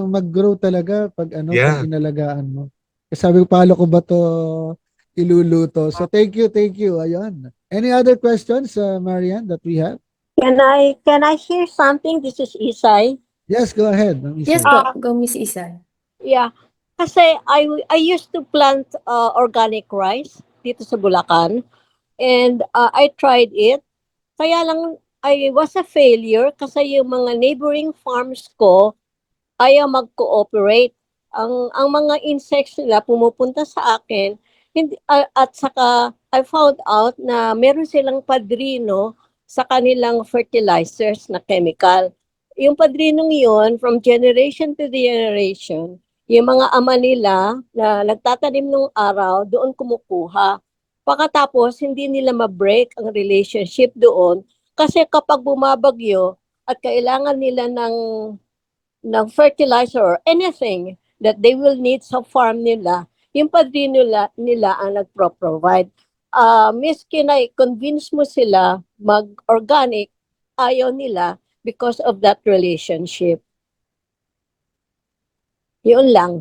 mag-grow talaga pag pag yeah. inalagaan mo. Kasi sabi ko, paano ko ba to iluluto? So thank you. Ayun. Any other questions, Marian, that we have? Can I hear something? This is Isay. Yes, go ahead. Ma'am Yes Isay. po, go Miss Isay. Yeah. Kasi I used to plant organic rice dito sa Bulacan, and I tried it. Kaya lang I was a failure kasi yung mga neighboring farms ko ayaw mag-cooperate. Ang mga insects nila pumupunta sa akin, hindi, at saka I found out na meron silang padrino sa kanilang fertilizers na chemical. Yung padrinong yun, from generation to generation, yung mga ama nila na nagtatanim ng araw, doon kumukuha. Pagkatapos, hindi nila ma-break ang relationship doon kasi kapag bumabagyo at kailangan nila ng fertilizer or anything that they will need sa farm nila, yung padrino nila ang nagpro-provide. Miski na convince mo sila mag-organic, ayaw nila because of that relationship. Yun lang.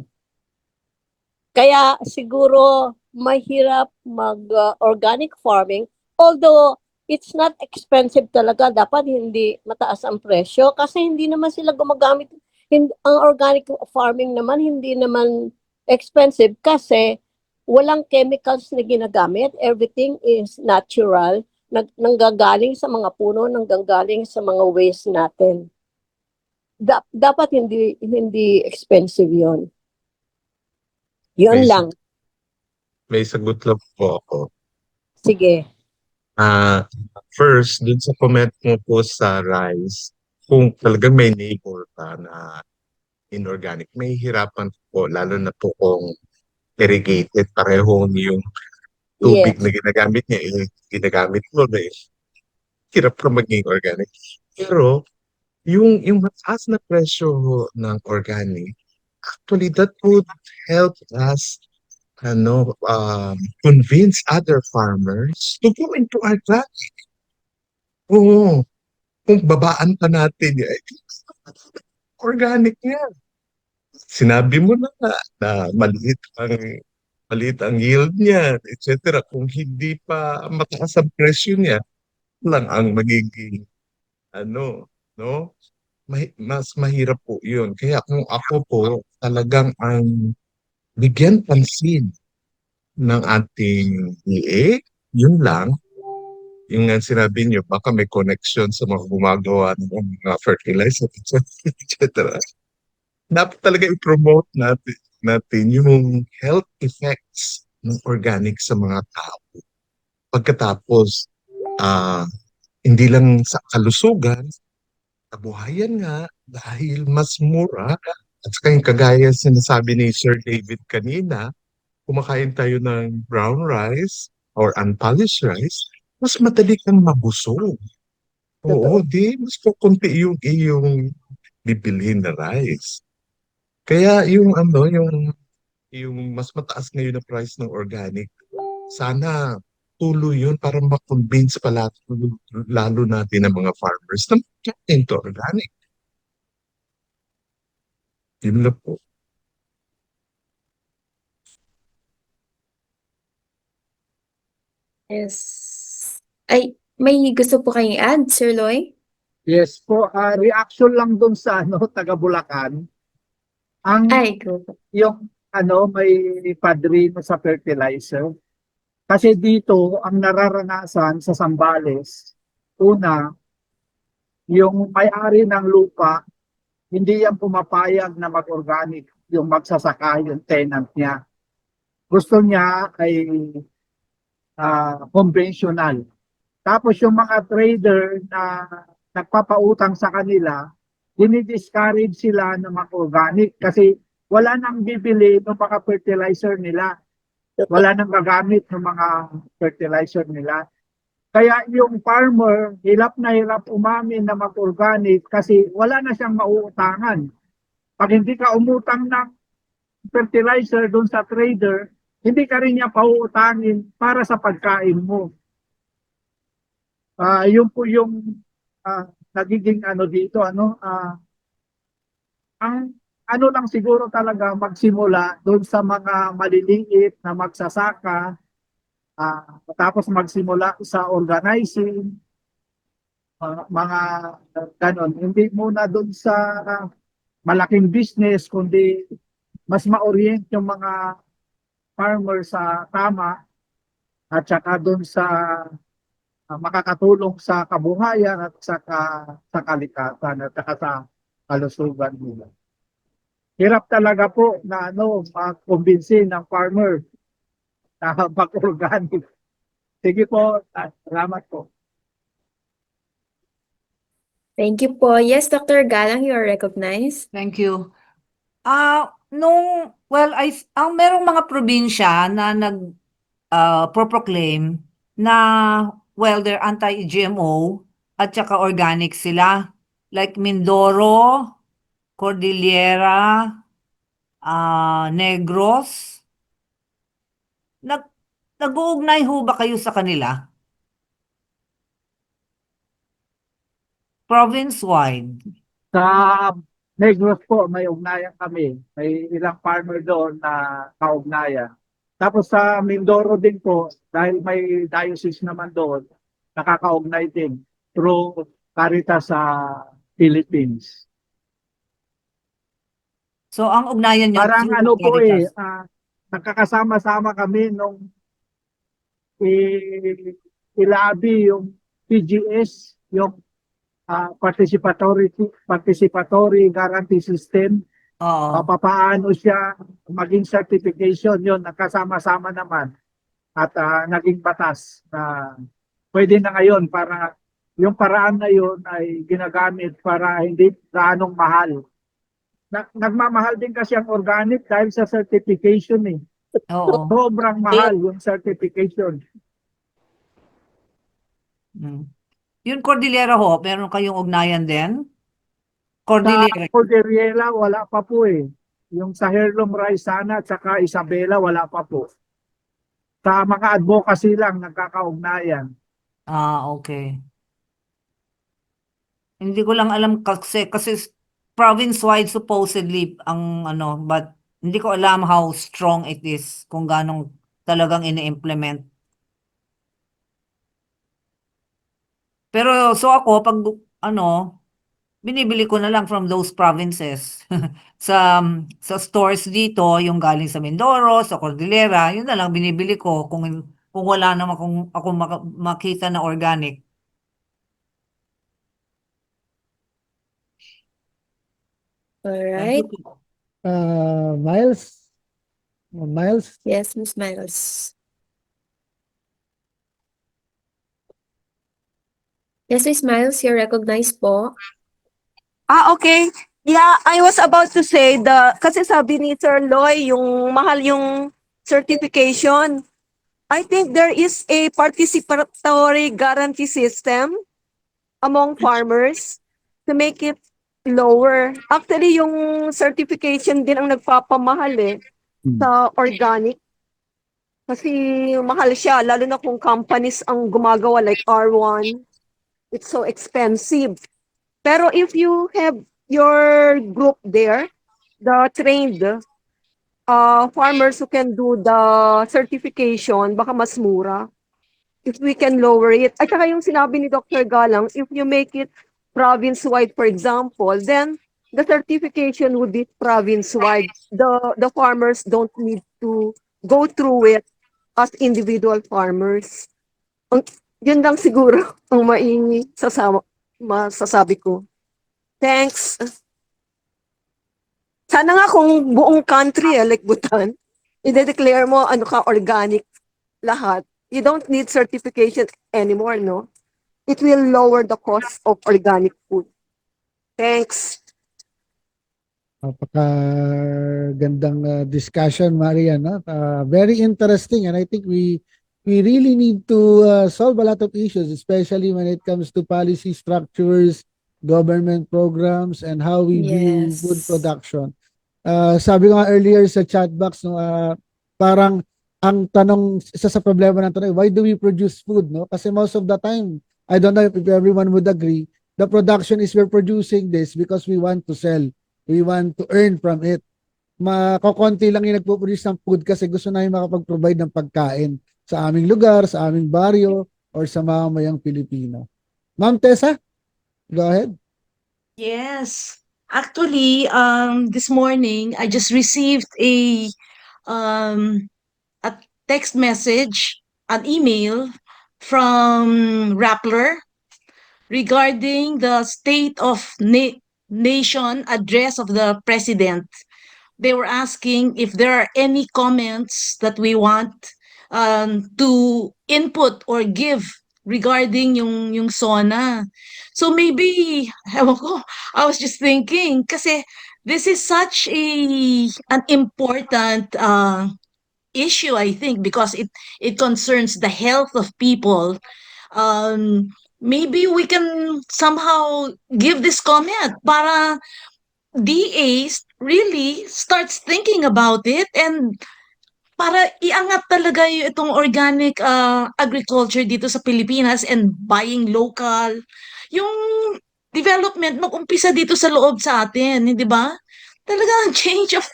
Kaya siguro mahirap mag-organic farming, although it's not expensive talaga, dapat hindi mataas ang presyo kasi hindi naman sila gumagamit. Ang organic farming naman hindi naman expensive kasi walang chemicals na ginagamit. Everything is natural. Nanggagaling sa mga puno, nanggagaling sa mga waste natin. Dapat hindi expensive yon. Yun May lang. May sagot lang po ako. Sige. First, dun sa comment mo po sa rice, kung talagang may neighbor ka na inorganic, may hirapan po, lalo na po kung irrigated, pareho yung tubig Yes. na ginagamit niya, ginagamit mo na hirap ka maging organic. Pero, yung mataas na presyo ng organic, actually, that would help us convince other farmers to go into organic. Oo. Kung babaan pa natin, organic yan. Sinabi mo na maliit ang yield niya, etc. Kung hindi pa mataas ang presyo niya, lang ang magiging no? Mas mahirap po yun. Kaya kung ako po, talagang ang bigyan pansin ng ating EA, yun lang, yung nga sinabi niyo, baka may connection sa mga gumagawa ng mga fertilizer, etc. Dapat talaga i-promote natin yung health effects ng organic sa mga tao. Pagkatapos, hindi lang sa kalusugan, kabuhayan nga, dahil mas mura, at saka yung kagaya sinasabi ni Sir David kanina, kumakain tayo ng brown rice or unpolished rice, mas madali kang mabusog. Oo, mas kukunti yung iyong bibilhin na rice. Kaya yung mas mataas ngayon na price ng organic, sana tuloy yun para ma-convince pala lalo natin ang mga farmers na mag-get into organic. Yun lang po. Yes. Ay, may gusto po kayong add, Sir Loy? Yes po, reaction lang dun sa taga Bulacan. Ang Ay, go po. yung may padrino sa fertilizer. Kasi dito ang nararanasan sa Zambales, una, yung may-ari ng lupa, hindi yan pumapayag na mag-organic yung magsasaka, yung tenant niya. Gusto niya ay conventional. Tapos yung mga trader na nagpapautang sa kanila, dinidiscourage sila na mag-organic kasi wala nang bibili ng mga fertilizer nila. Wala nang gagamit ng mga fertilizer nila. Kaya yung farmer, hirap na hirap umamin na mag-organic kasi wala na siyang mauutangan. Pag hindi ka umutang ng fertilizer doon sa trader, hindi ka rin niya pauutangin para sa pagkain mo. Yun po yung nagiging dito, ang lang siguro talaga magsimula doon sa mga maliliit na magsasaka, tapos magsimula sa organizing, mga ganon. Hindi muna doon sa malaking business, kundi mas ma-orient yung mga farmer sa tama at saka doon sa makakatulong sa kabuhayan at sa kalikasan at saka sa kalusugan nila. Hirap talaga po na mag-kumbinsin ng farmer na mag-organic. Sige po, salamat po. Thank you po. Yes, Dr. Galang, you are recognized. Thank you. Ang merong mga probinsya na proclaim na they're anti-GMO at saka organic sila. Like Mindoro, Cordillera, Negros. Nag-uugnay ho ba kayo sa kanila? Province-wide. Sa Negros po, may ugnayan kami. May ilang farmer doon na kaugnayan. Tapos sa Mindoro din po, dahil may diocese naman doon, nakakaugnay din through Caritas sa Philippines. So, ang ugnayan nyo Parang through po Caritas. nagkakasama-sama kami nung ilabi yung PGS, yung participatory guarantee system. Oo. Papaano siya maging certification, yun, nakasama-sama naman. At naging batas na pwede na ngayon para yung paraan na yun ay ginagamit para hindi gaanong mahal. Nagmamahal din kasi ang organic dahil sa certification eh. Oo. Sobrang mahal yung certification. Yung Cordillera ho, meron kayong ugnayan din? Sa Cordillera. Cordillera, wala pa po eh. Yung sa Heirloom Rice sana at saka Isabela, wala pa po. Sa mga advocacy lang, nagkakaugnayan. Okay. Hindi ko lang alam kasi province-wide supposedly ang but hindi ko alam how strong it is, kung ganong talagang ini-implement. Pero so ako pag binibili ko na lang from those provinces. Sa stores dito, yung galing sa Mindoro, sa Cordillera, yun na lang binibili ko kung wala naman kung ako makita na organic. Alright. Thank you. Miles? Miles? Yes, Miss Miles. Yes, Miss Miles, you're recognized po. Okay. Yeah, I was about to say kasi sabi ni Sir Loy, yung mahal yung certification. I think there is a participatory guarantee system among farmers to make it lower. Actually, yung certification din ang nagpapamahal sa organic. Kasi mahal siya, lalo na kung companies ang gumagawa like R1, it's so expensive. Pero if you have your group there, the trained farmers who can do the certification, baka mas mura. If we can lower it. At saka yung sinabi ni Dr. Galang, if you make it province-wide, for example, then the certification would be province-wide. The farmers don't need to go through it as individual farmers. Yun lang siguro ang masasabi ko. Thanks. Sana nga kung buong country, like Bhutan, i-declare mo ano ka, organic lahat. You don't need certification anymore, no? It will lower the cost of organic food. Thanks. Napakagandang discussion, Maria, no? Very interesting, and I think we really need to solve a lot of issues, especially when it comes to policy structures, government programs, and how we view food Yes. production. Sabi ko nga earlier sa chat box, no, parang ang tanong, isa sa problema ng tanong, why do we produce food, no? Kasi most of the time, I don't know if everyone would agree, the production is we're producing this because we want to sell. We want to earn from it. Makokonti lang yung nagpo-produce ng food kasi gusto na yung makapag-provide ng pagkain sa aming lugar, sa aming baryo, or sa mamamayang Pilipino. Ma'am Tessa, go ahead. Yes. Actually, this morning I just received a text message, an email from Rappler regarding the State of Nation address of the President. They were asking if there are any comments that we want to input or give regarding yung SONA. So maybe, ewan ko, I was just thinking, kasi this is such an important issue, I think, because it concerns the health of people. Maybe we can somehow give this comment para DA really starts thinking about it, and para iangat talaga yung itong organic agriculture dito sa Pilipinas and buying local. Yung development mag-umpisa dito sa loob sa atin, hindi ba? Talagang change of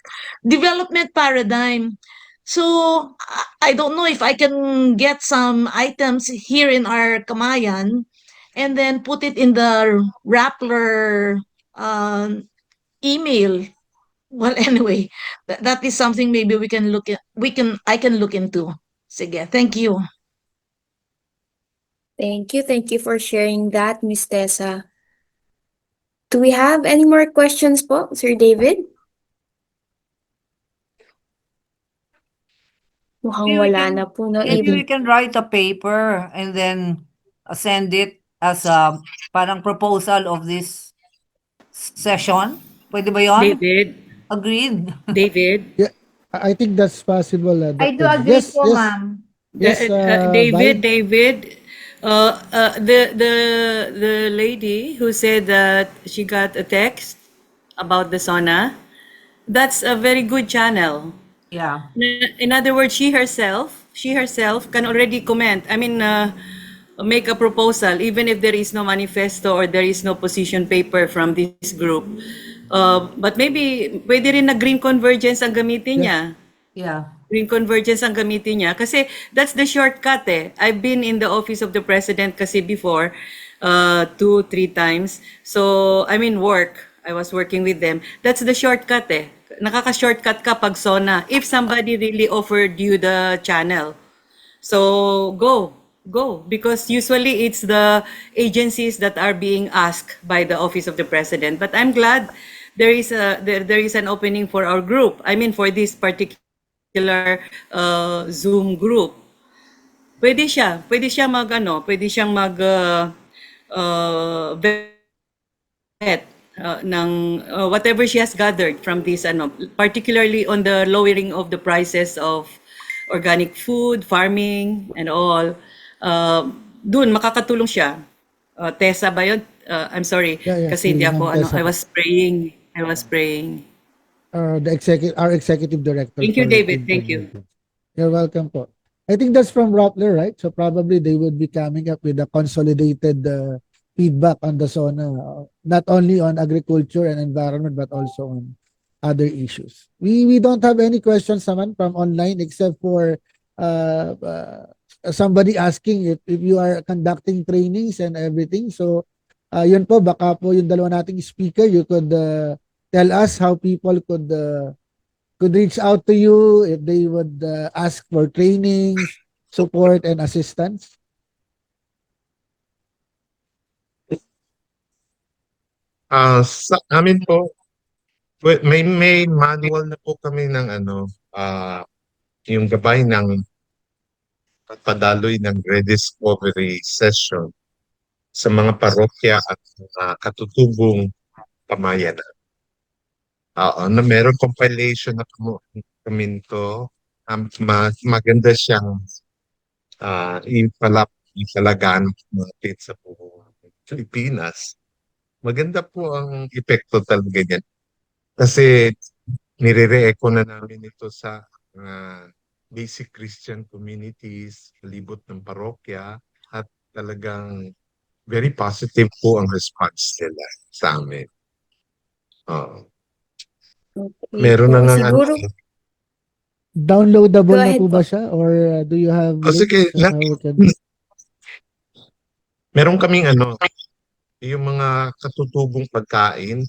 development paradigm. So, I don't know if I can get some items here in our Kamayan and then put it in the Rappler email. Well, anyway, that is something maybe I can look into. Sige, thank you. Thank you. Thank you for sharing that, Miss Tessa. Do we have any more questions po, Sir David? Mukhang Maybe we wala can- na po, no? Maybe Even we can write a paper and then send it as a parang proposal of this session. Pwede ba yun? David, Agreed. David, I think that's possible. I do Dr. agree Yes, po, yes, ma'am. yes, David, Bai. David, the lady who said that she got a text about the SONA, that's a very good channel. Yeah. In other words, she herself can already comment. I mean, make a proposal, even if there is no manifesto or there is no position paper from this group. But maybe pwede rin na green convergence ang gamitin niya. Yeah. Green convergence ang gamitin niya. Kasi that's the shortcut eh. I've been in the office of the president kasi before, 2-3 times. So, I mean work. I was working with them. That's the shortcut eh. Nakaka-shortcut ka pag SONA if somebody really offered you the channel. So, go. Because usually it's the agencies that are being asked by the office of the president. But I'm glad there is an opening for our group. I mean, for this particular Zoom group. Pwede siyang vet ng whatever she has gathered from this particularly on the lowering of the prices of organic food, farming and all. Dun makakatulong siya. Tessa ba yun? I'm sorry Yeah, kasi hindi si ako Ma'am Tessa. I was praying. Our executive director. Thank you, for David. food Thank you. convergence. You're welcome po. I think that's from Rappler, right? So probably they would be coming up with a consolidated feedback on the SONA, not only on agriculture and environment, but also on other issues. We don't have any questions naman from online except for uh, uh, somebody asking if you are conducting trainings and everything. So yun po, baka po yung dalawa nating speaker, you could tell us how people could reach out to you if they would ask for trainings, support, and assistance. Sa amin po, may manual na po kami ng yung gabay ng pagpadaloy ng rediscovery session sa mga parokya at katutubong pamayanan. Na meron compilation na kami to. Maganda siyang ipalagaan natin sa buong Pilipinas. Maganda po ang epekto talaga niyan. Kasi nire-re-echo na namin ito sa basic Christian communities, libot ng parokya, at talagang very positive po ang response nila sa amin. Okay Meron po. na nga Siguro, Downloadable Go na ahead po ba po. siya? Or do you have sige, links on how we can... meron kaming yung mga katutubong pagkain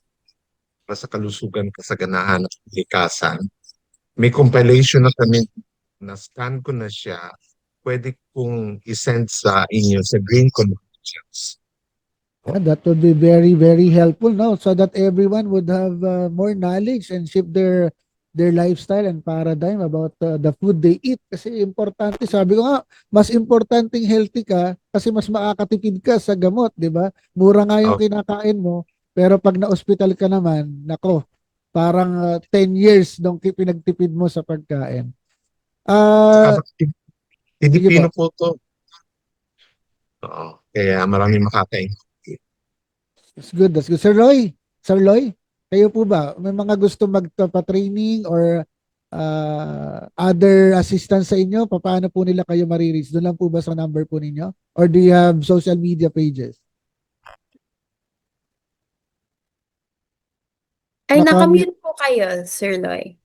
para sa kalusugan, kasaganahan at kalikasan. May compilation na kami, na-scan ko na siya. Pwede kong isend sa inyo sa Green Connections. Yeah, that would be very, very helpful, no? So that everyone would have more knowledge and shift their lifestyle and paradigm about the food they eat. Kasi importante, sabi ko nga, mas importanteng healthy ka kasi mas makakatipid ka sa gamot, di ba? Mura nga yung kinakain mo, pero pag na-hospital ka naman, nako, parang 10 years nung pinagtipid mo sa pagkain. Pilipino po to. Kaya maraming makakain. That's good, that's good. Sir Loy, kayo po ba? May mga gusto magpa-training or other assistance sa inyo? Paano po nila kayo marireach? Doon lang po ba sa number po ninyo? Or do you have social media pages? Ay, Naka-mute. nakamute po kayo, Sir Loy.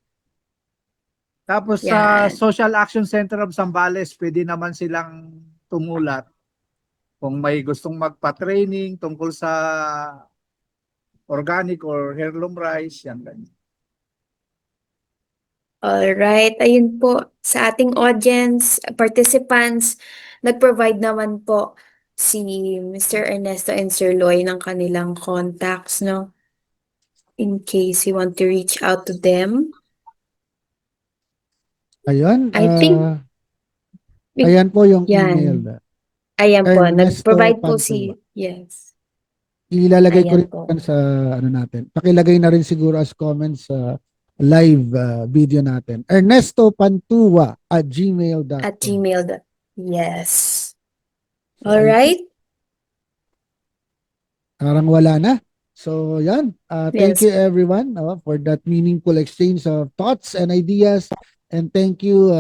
Tapos sa Yan. Social Action Center of Zambales, pwede naman silang tumulat kung may gustong magpa-training tungkol sa organic or heirloom rice, yan ganyan. Alright, ayun po sa ating audience, participants, nag-provide naman po si Mr. Ernesto and Sir Loy ng kanilang contacts, no? In case you want to reach out to them. Ayun. I think Ayan po yung yan. email. Ayan po, Ernesto nag-provide po Pantua. yes. Ilalagay ko Ayan rin po. sa natin. Pakilagay na rin siguro as comments sa live video natin. ernestopantua@gmail.com. At gmail. Yes. So, Alright. Parang wala na. So, yan. Thank Yes. you everyone for that meaningful exchange of thoughts and ideas. And thank you,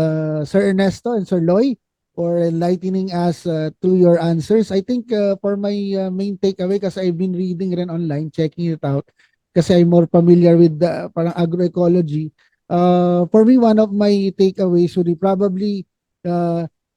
Sir Ernesto and Sir Loy, for enlightening us through your answers. I think for my main takeaway, kasi I've been reading rin online, checking it out, kasi I'm more familiar with parang agroecology. For me, one of my takeaways would be probably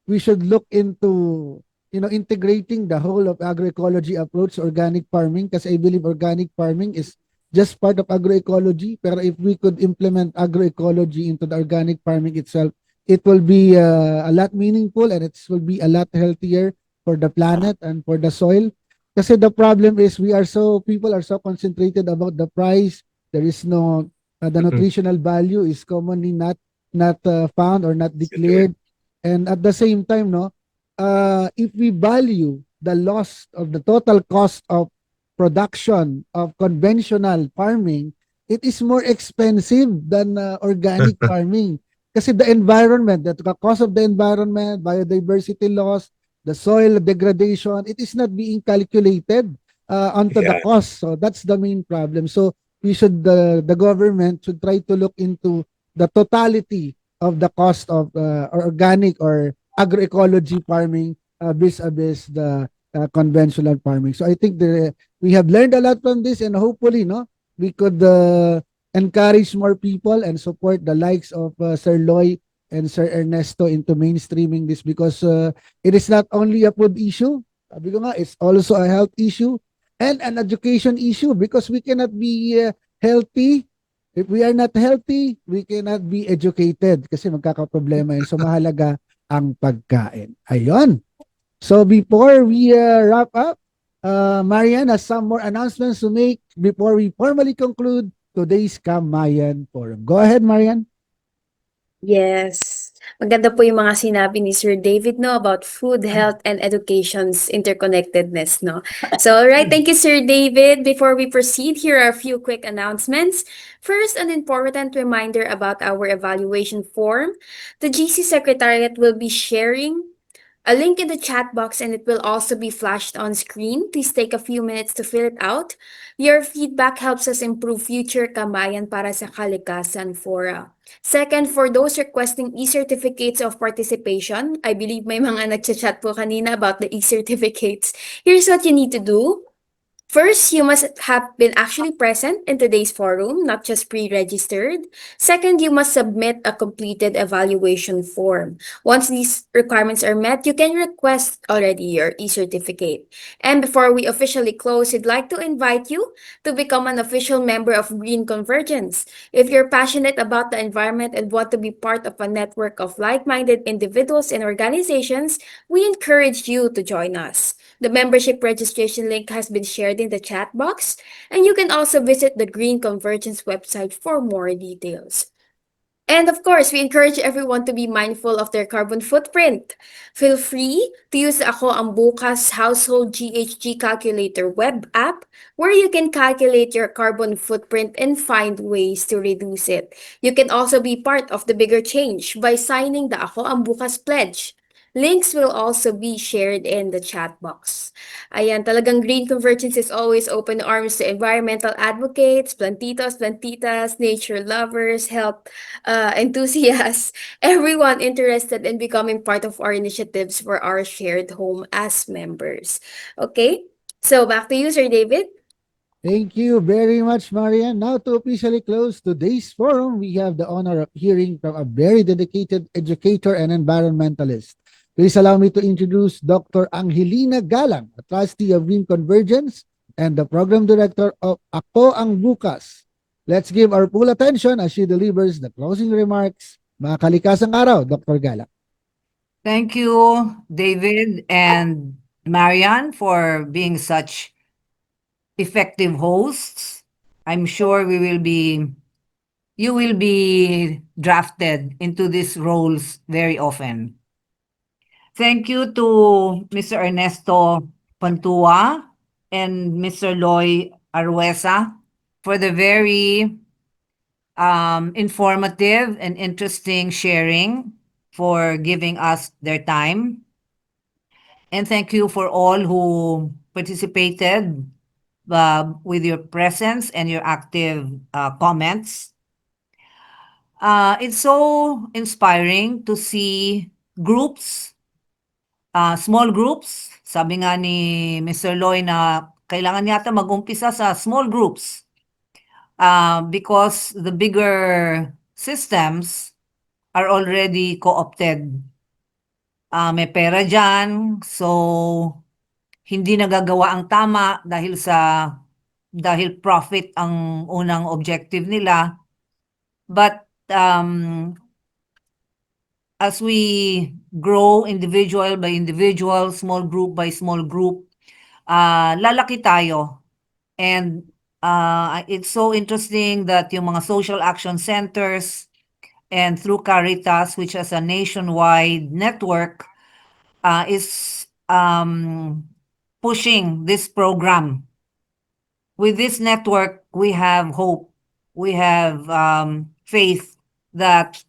we should look into integrating the whole of agroecology approach, organic farming, kasi I believe organic farming is just part of agroecology. Pero if we could implement agroecology into the organic farming itself, it will be a lot meaningful and it will be a lot healthier for the planet and for the soil. Kasi the problem is people are so concentrated about the price. There is no, the nutritional value is commonly not found or not declared. And at the same time, if we value the loss of the total cost of production of conventional farming, it is more expensive than organic farming. Kasi the environment, the cost of the environment, biodiversity loss, the soil degradation, it is not being calculated onto the cost. So that's the main problem. So we should, the government should try to look into the totality of the cost of organic or agroecology farming vis-a-vis the conventional farming. So I think we have learned a lot from this, and hopefully, no, we could encourage more people and support the likes of Sir Loy and Sir Ernesto into mainstreaming this, because it is not only a food issue, sabi ko nga, it's also a health issue and an education issue, because we cannot be healthy. If we are not healthy, we cannot be educated, kasi magkakaproblema yun. So mahalaga ang pagkain. Ayun. So before we wrap up, Marian has some more announcements to make before we formally conclude today's Kamayan Forum. Go ahead, Marian. Yes. Maganda po yung mga sinabi ni Sir David, no, about food, health, and education's interconnectedness, no. So, all right, thank you, Sir David. Before we proceed, here are a few quick announcements. First, an important reminder about our evaluation form. The GC Secretariat will be sharing a link in the chat box, and it will also be flashed on screen. Please take a few minutes to fill it out. Your feedback helps us improve future Kamayan para sa Kalikasan Fora. Second, for those requesting e-certificates of participation, I believe may mga nagchat po kanina about the e-certificates. Here's what you need to do. First, you must have been actually present in today's forum, not just pre-registered. Second, you must submit a completed evaluation form. Once these requirements are met, you can request already your e-certificate. And before we officially close, I'd like to invite you to become an official member of Green Convergence. If you're passionate about the environment and want to be part of a network of like-minded individuals and organizations, we encourage you to join us. The membership registration link has been shared in the chat box, and you can also visit the Green Convergence website for more details. And of course, we encourage everyone to be mindful of their carbon footprint. Feel free to use the Ako Ang Bukas Household GHG Calculator web app, where you can calculate your carbon footprint and find ways to reduce it. You can also be part of the bigger change by signing the Ako Ang Bukas pledge. Links will also be shared in the chat box. Ayan, talagang Green Convergence is always open arms to environmental advocates, plantitos, plantitas, nature lovers, health enthusiasts, everyone interested in becoming part of our initiatives for our shared home as members. Okay, so back to you, Sir David. Thank you very much, Marian. Now, to officially close today's forum, we have the honor of hearing from a very dedicated educator and environmentalist. Please allow me to introduce Dr. Angelina Galang, a trustee of Green Convergence and the program director of Ako Ang Bukas. Let's give our full attention as she delivers the closing remarks. Mga kalikasang araw, Dr. Galang. Thank you, David and Marian, for being such effective hosts. I'm sure you will be drafted into these roles very often. Thank you to Mr. Ernesto Pantua and Mr. Loy Arwesa for the very informative and interesting sharing, for giving us their time. And thank you for all who participated with your presence and your active comments. It's so inspiring to see groups, small groups. Sabi nga ni Mr. Loy na kailangan yata mag-umpisa sa small groups because the bigger systems are already co-opted. May pera dyan, so hindi nagagawa ang tama dahil profit ang unang objective nila. But as we grow individual by individual, small group by small group, lalaki tayo. And it's so interesting that yung mga social action centers and through Caritas, which is a nationwide network, is pushing this program. With this network, we have hope. We have faith that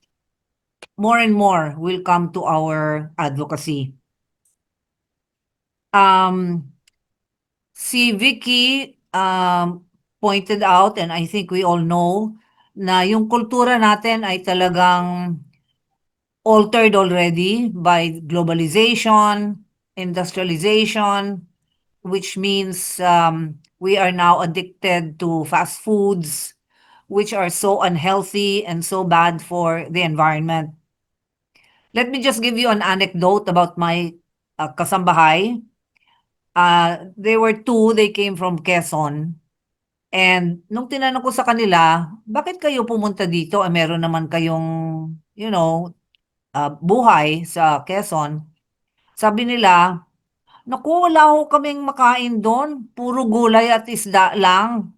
more and more will come to our advocacy. Si Vicky pointed out, and I think we all know, na yung kultura natin ay talagang altered already by globalization, industrialization, which means we are now addicted to fast foods, which are so unhealthy and so bad for the environment. Let me just give you an anecdote about my kasambahay. There were two, they came from Quezon. And nung tinanong ko sa kanila, bakit kayo pumunta dito? Meron naman kayong, buhay sa Quezon. Sabi nila, naku, wala ho kaming makain doon. Puro gulay at isda lang.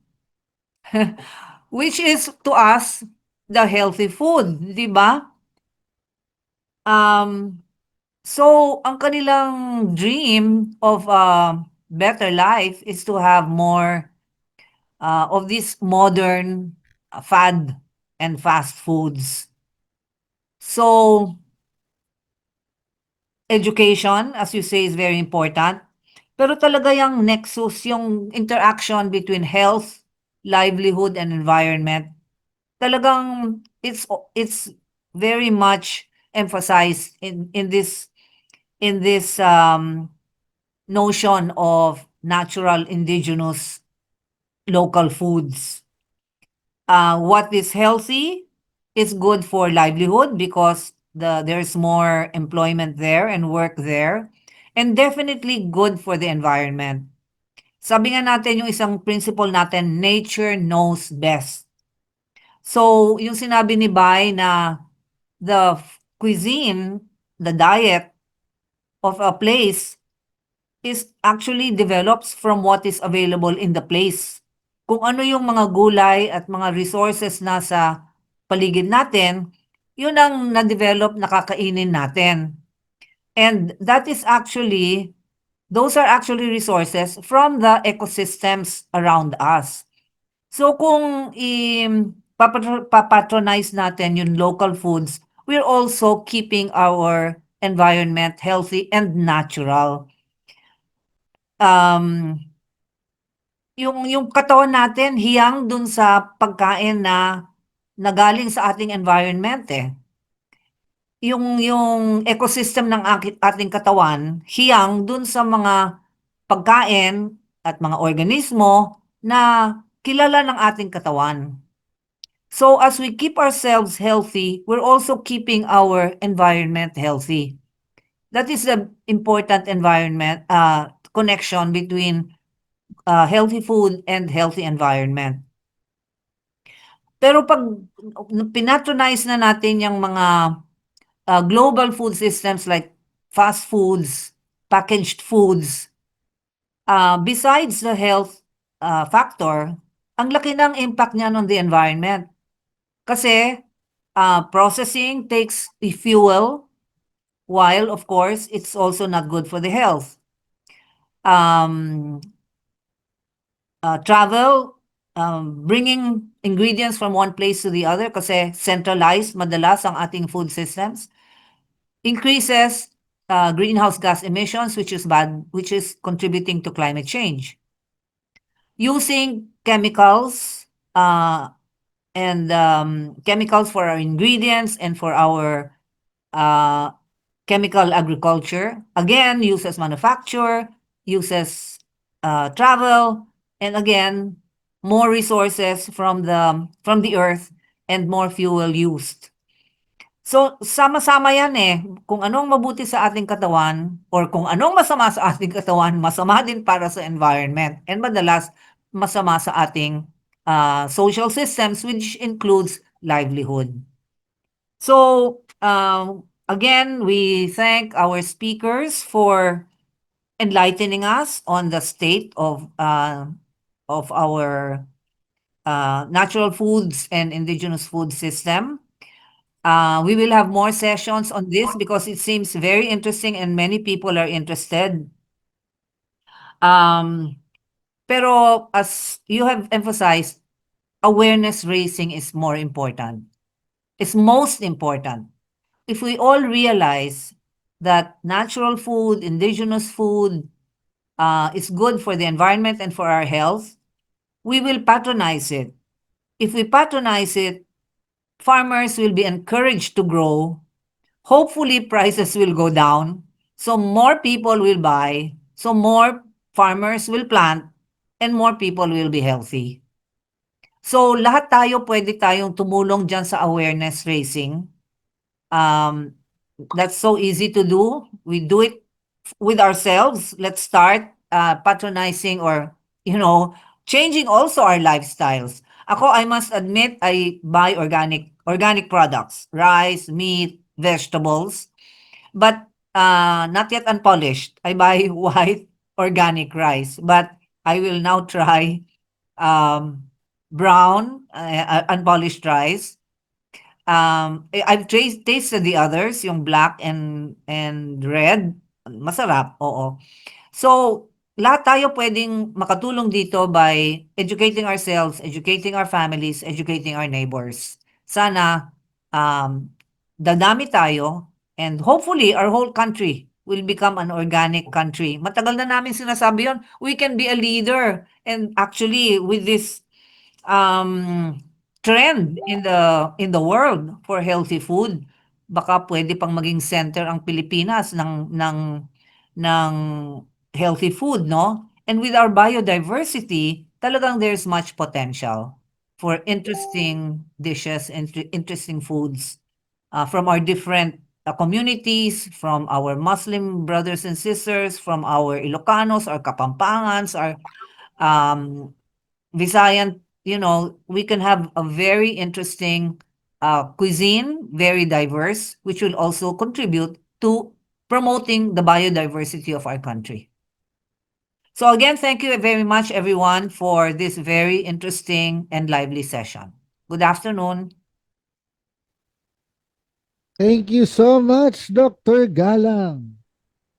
Which is to us, the healthy food, di ba? So, ang kanilang dream of a better life is to have more of these modern fad and fast foods. So, education, as you say, is very important. Pero talaga yung nexus, yung interaction between health, livelihood, and environment, talagang it's very much emphasized in this notion of natural indigenous local foods. What is healthy is good for livelihood because there's more employment there and work there, and definitely good for the environment. Sabi nga natin yung isang principle natin, nature knows best. So, yung sinabi ni Bai na the cuisine, the diet of a place is actually develops from what is available in the place. Kung ano yung mga gulay at mga resources na sa paligid natin, yun ang na-develop na kakainin natin. And that is actually, those are actually resources from the ecosystems around us. So kung papatronize natin yung local foods, we're also keeping our environment healthy and natural. Yung katawan natin hiyang dun sa pagkain na nagaling sa ating environment eh. Yung ecosystem ng ating katawan hiyang dun sa mga pagkain at mga organismo na kilala ng ating katawan. So as we keep ourselves healthy, we're also keeping our environment healthy. That is the important environment connection between healthy food and healthy environment. Pero pag pinatronize na natin yung mga global food systems like fast foods, packaged foods, besides the health factor, ang laki ng impact niya on the environment. Kasi processing takes the fuel, while of course it's also not good for the health. Travel, bringing ingredients from one place to the other kasi centralized madalas ang ating food systems, increases greenhouse gas emissions, which is bad, which is contributing to climate change. Using chemicals and chemicals for our ingredients and for our chemical agriculture, again, uses manufacture, uses travel, and again, more resources from the earth and more fuel used. So, sama-sama yan eh. Kung anong mabuti sa ating katawan or kung anong masama sa ating katawan, masama din para sa environment. And madalas, masama sa ating social systems, which includes livelihood. So, again, we thank our speakers for enlightening us on the state of our natural foods and indigenous food system. We will have more sessions on this because it seems very interesting and many people are interested. Pero as you have emphasized, awareness raising is more important. It's most important. If we all realize that natural food, indigenous food, is good for the environment and for our health, we will patronize it. If we patronize it, farmers will be encouraged to grow, hopefully prices will go down, so more people will buy, so more farmers will plant, and more people will be healthy. So lahat tayo pwede tayong tumulong diyan sa awareness raising. That's so easy to do. We do it with ourselves. Let's start patronizing or, changing also our lifestyles. Ako, I must admit, I buy organic products, rice, meat, vegetables, but not yet unpolished. I buy white organic rice, but I will now try brown unpolished rice. I've tasted the others, yung black and red. Masarap, oo. So, lahat tayo pwedeng makatulong dito by educating ourselves, educating our families, educating our neighbors. Sana dadami tayo and hopefully our whole country will become an organic country. Matagal na namin sinasabi yon. We can be a leader. And actually, with this trend in the world for healthy food, baka pwede pang maging center ang Pilipinas ng healthy food, no? And with our biodiversity, talagang there's much potential for interesting dishes and interesting foods from our different communities, from our Muslim brothers and sisters, from our Ilocanos, our Kapampangans, our Visayan, we can have a very interesting cuisine, very diverse, which will also contribute to promoting the biodiversity of our country. So again, thank you very much, everyone, for this very interesting and lively session. Good afternoon. Thank you so much, Dr. Galang.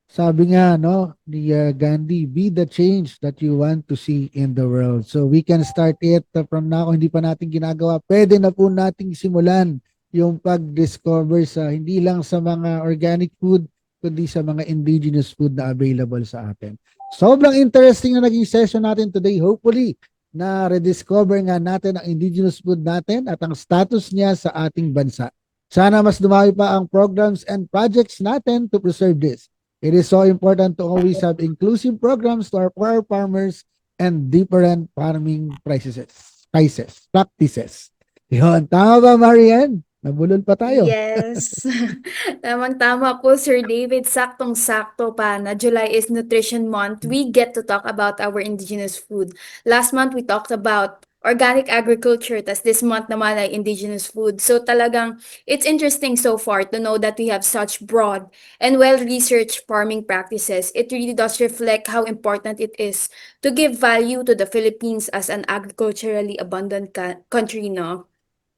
Sabi nga, no, ni Gandhi, be the change that you want to see in the world. So we can start it from now. Kung hindi pa natin ginagawa, pwede na po nating simulan yung pag-discover sa hindi lang sa mga organic food, kundi sa mga indigenous food na available sa atin. Sobrang interesting na naging session natin today. Hopefully, na rediscover nga natin ang indigenous food natin at ang status niya sa ating bansa. Sana mas dumami pa ang programs and projects natin to preserve this. It is so important to always have inclusive programs for our farmers and different farming practices. Yun, tama ba, Marian? Nabulol pa tayo. Yes. Tamang-tama po, Sir David. Saktong-sakto pa na July is Nutrition Month. We get to talk about our indigenous food. Last month, we talked about organic agriculture. Tas this month naman ay indigenous food. So talagang it's interesting so far to know that we have such broad and well-researched farming practices. It really does reflect how important it is to give value to the Philippines as an agriculturally abundant country, no?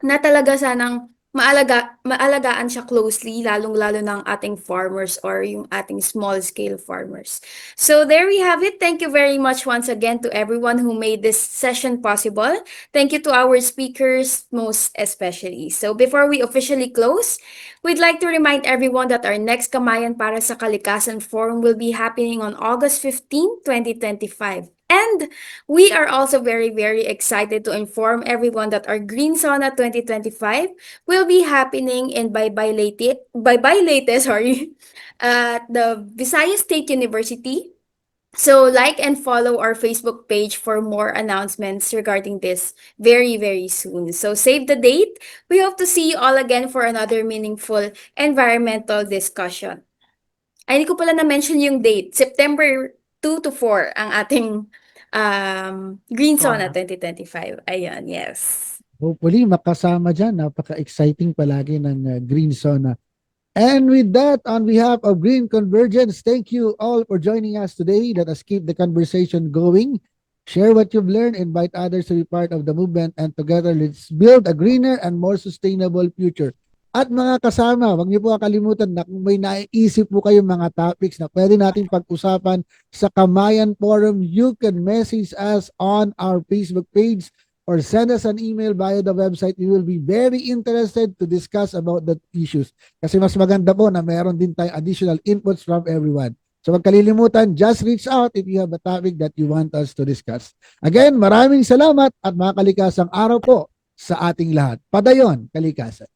Na talaga sanang maalagaan siya closely, lalong-lalo ng ating farmers or yung ating small-scale farmers. So there we have it. Thank you very much once again to everyone who made this session possible. Thank you to our speakers most especially. So before we officially close, we'd like to remind everyone that our next Kamayan para sa Kalikasan Forum will be happening on August 15, 2025. And we are also very, very excited to inform everyone that our Green Sauna 2025 will be happening in Baybay Leyte, at the Visayas State University. So like and follow our Facebook page for more announcements regarding this very, very soon. So save the date. We hope to see you all again for another meaningful environmental discussion. Ay, hindi ko pala na-mention yung date. September 2 to 4 ang ating Green Sauna 2025. Ayan, yes. Hopefully, makasama dyan. Napaka-exciting palagi ng Green Sauna. And with that, on behalf of Green Convergence, thank you all for joining us today. Let us keep the conversation going. Share what you've learned, invite others to be part of the movement, and together, let's build a greener and more sustainable future. At mga kasama, huwag niyo po kakalimutan na kung may naiisip po kayong mga topics na pwede natin pag-usapan sa Kamayan Forum, you can message us on our Facebook page or send us an email via the website. We will be very interested to discuss about the issues. Kasi mas maganda po na meron din tayong additional inputs from everyone. So huwag kalilimutan, just reach out if you have a topic that you want us to discuss. Again, maraming salamat at mga kalikasang araw po sa ating lahat. Padayon, kalikasan.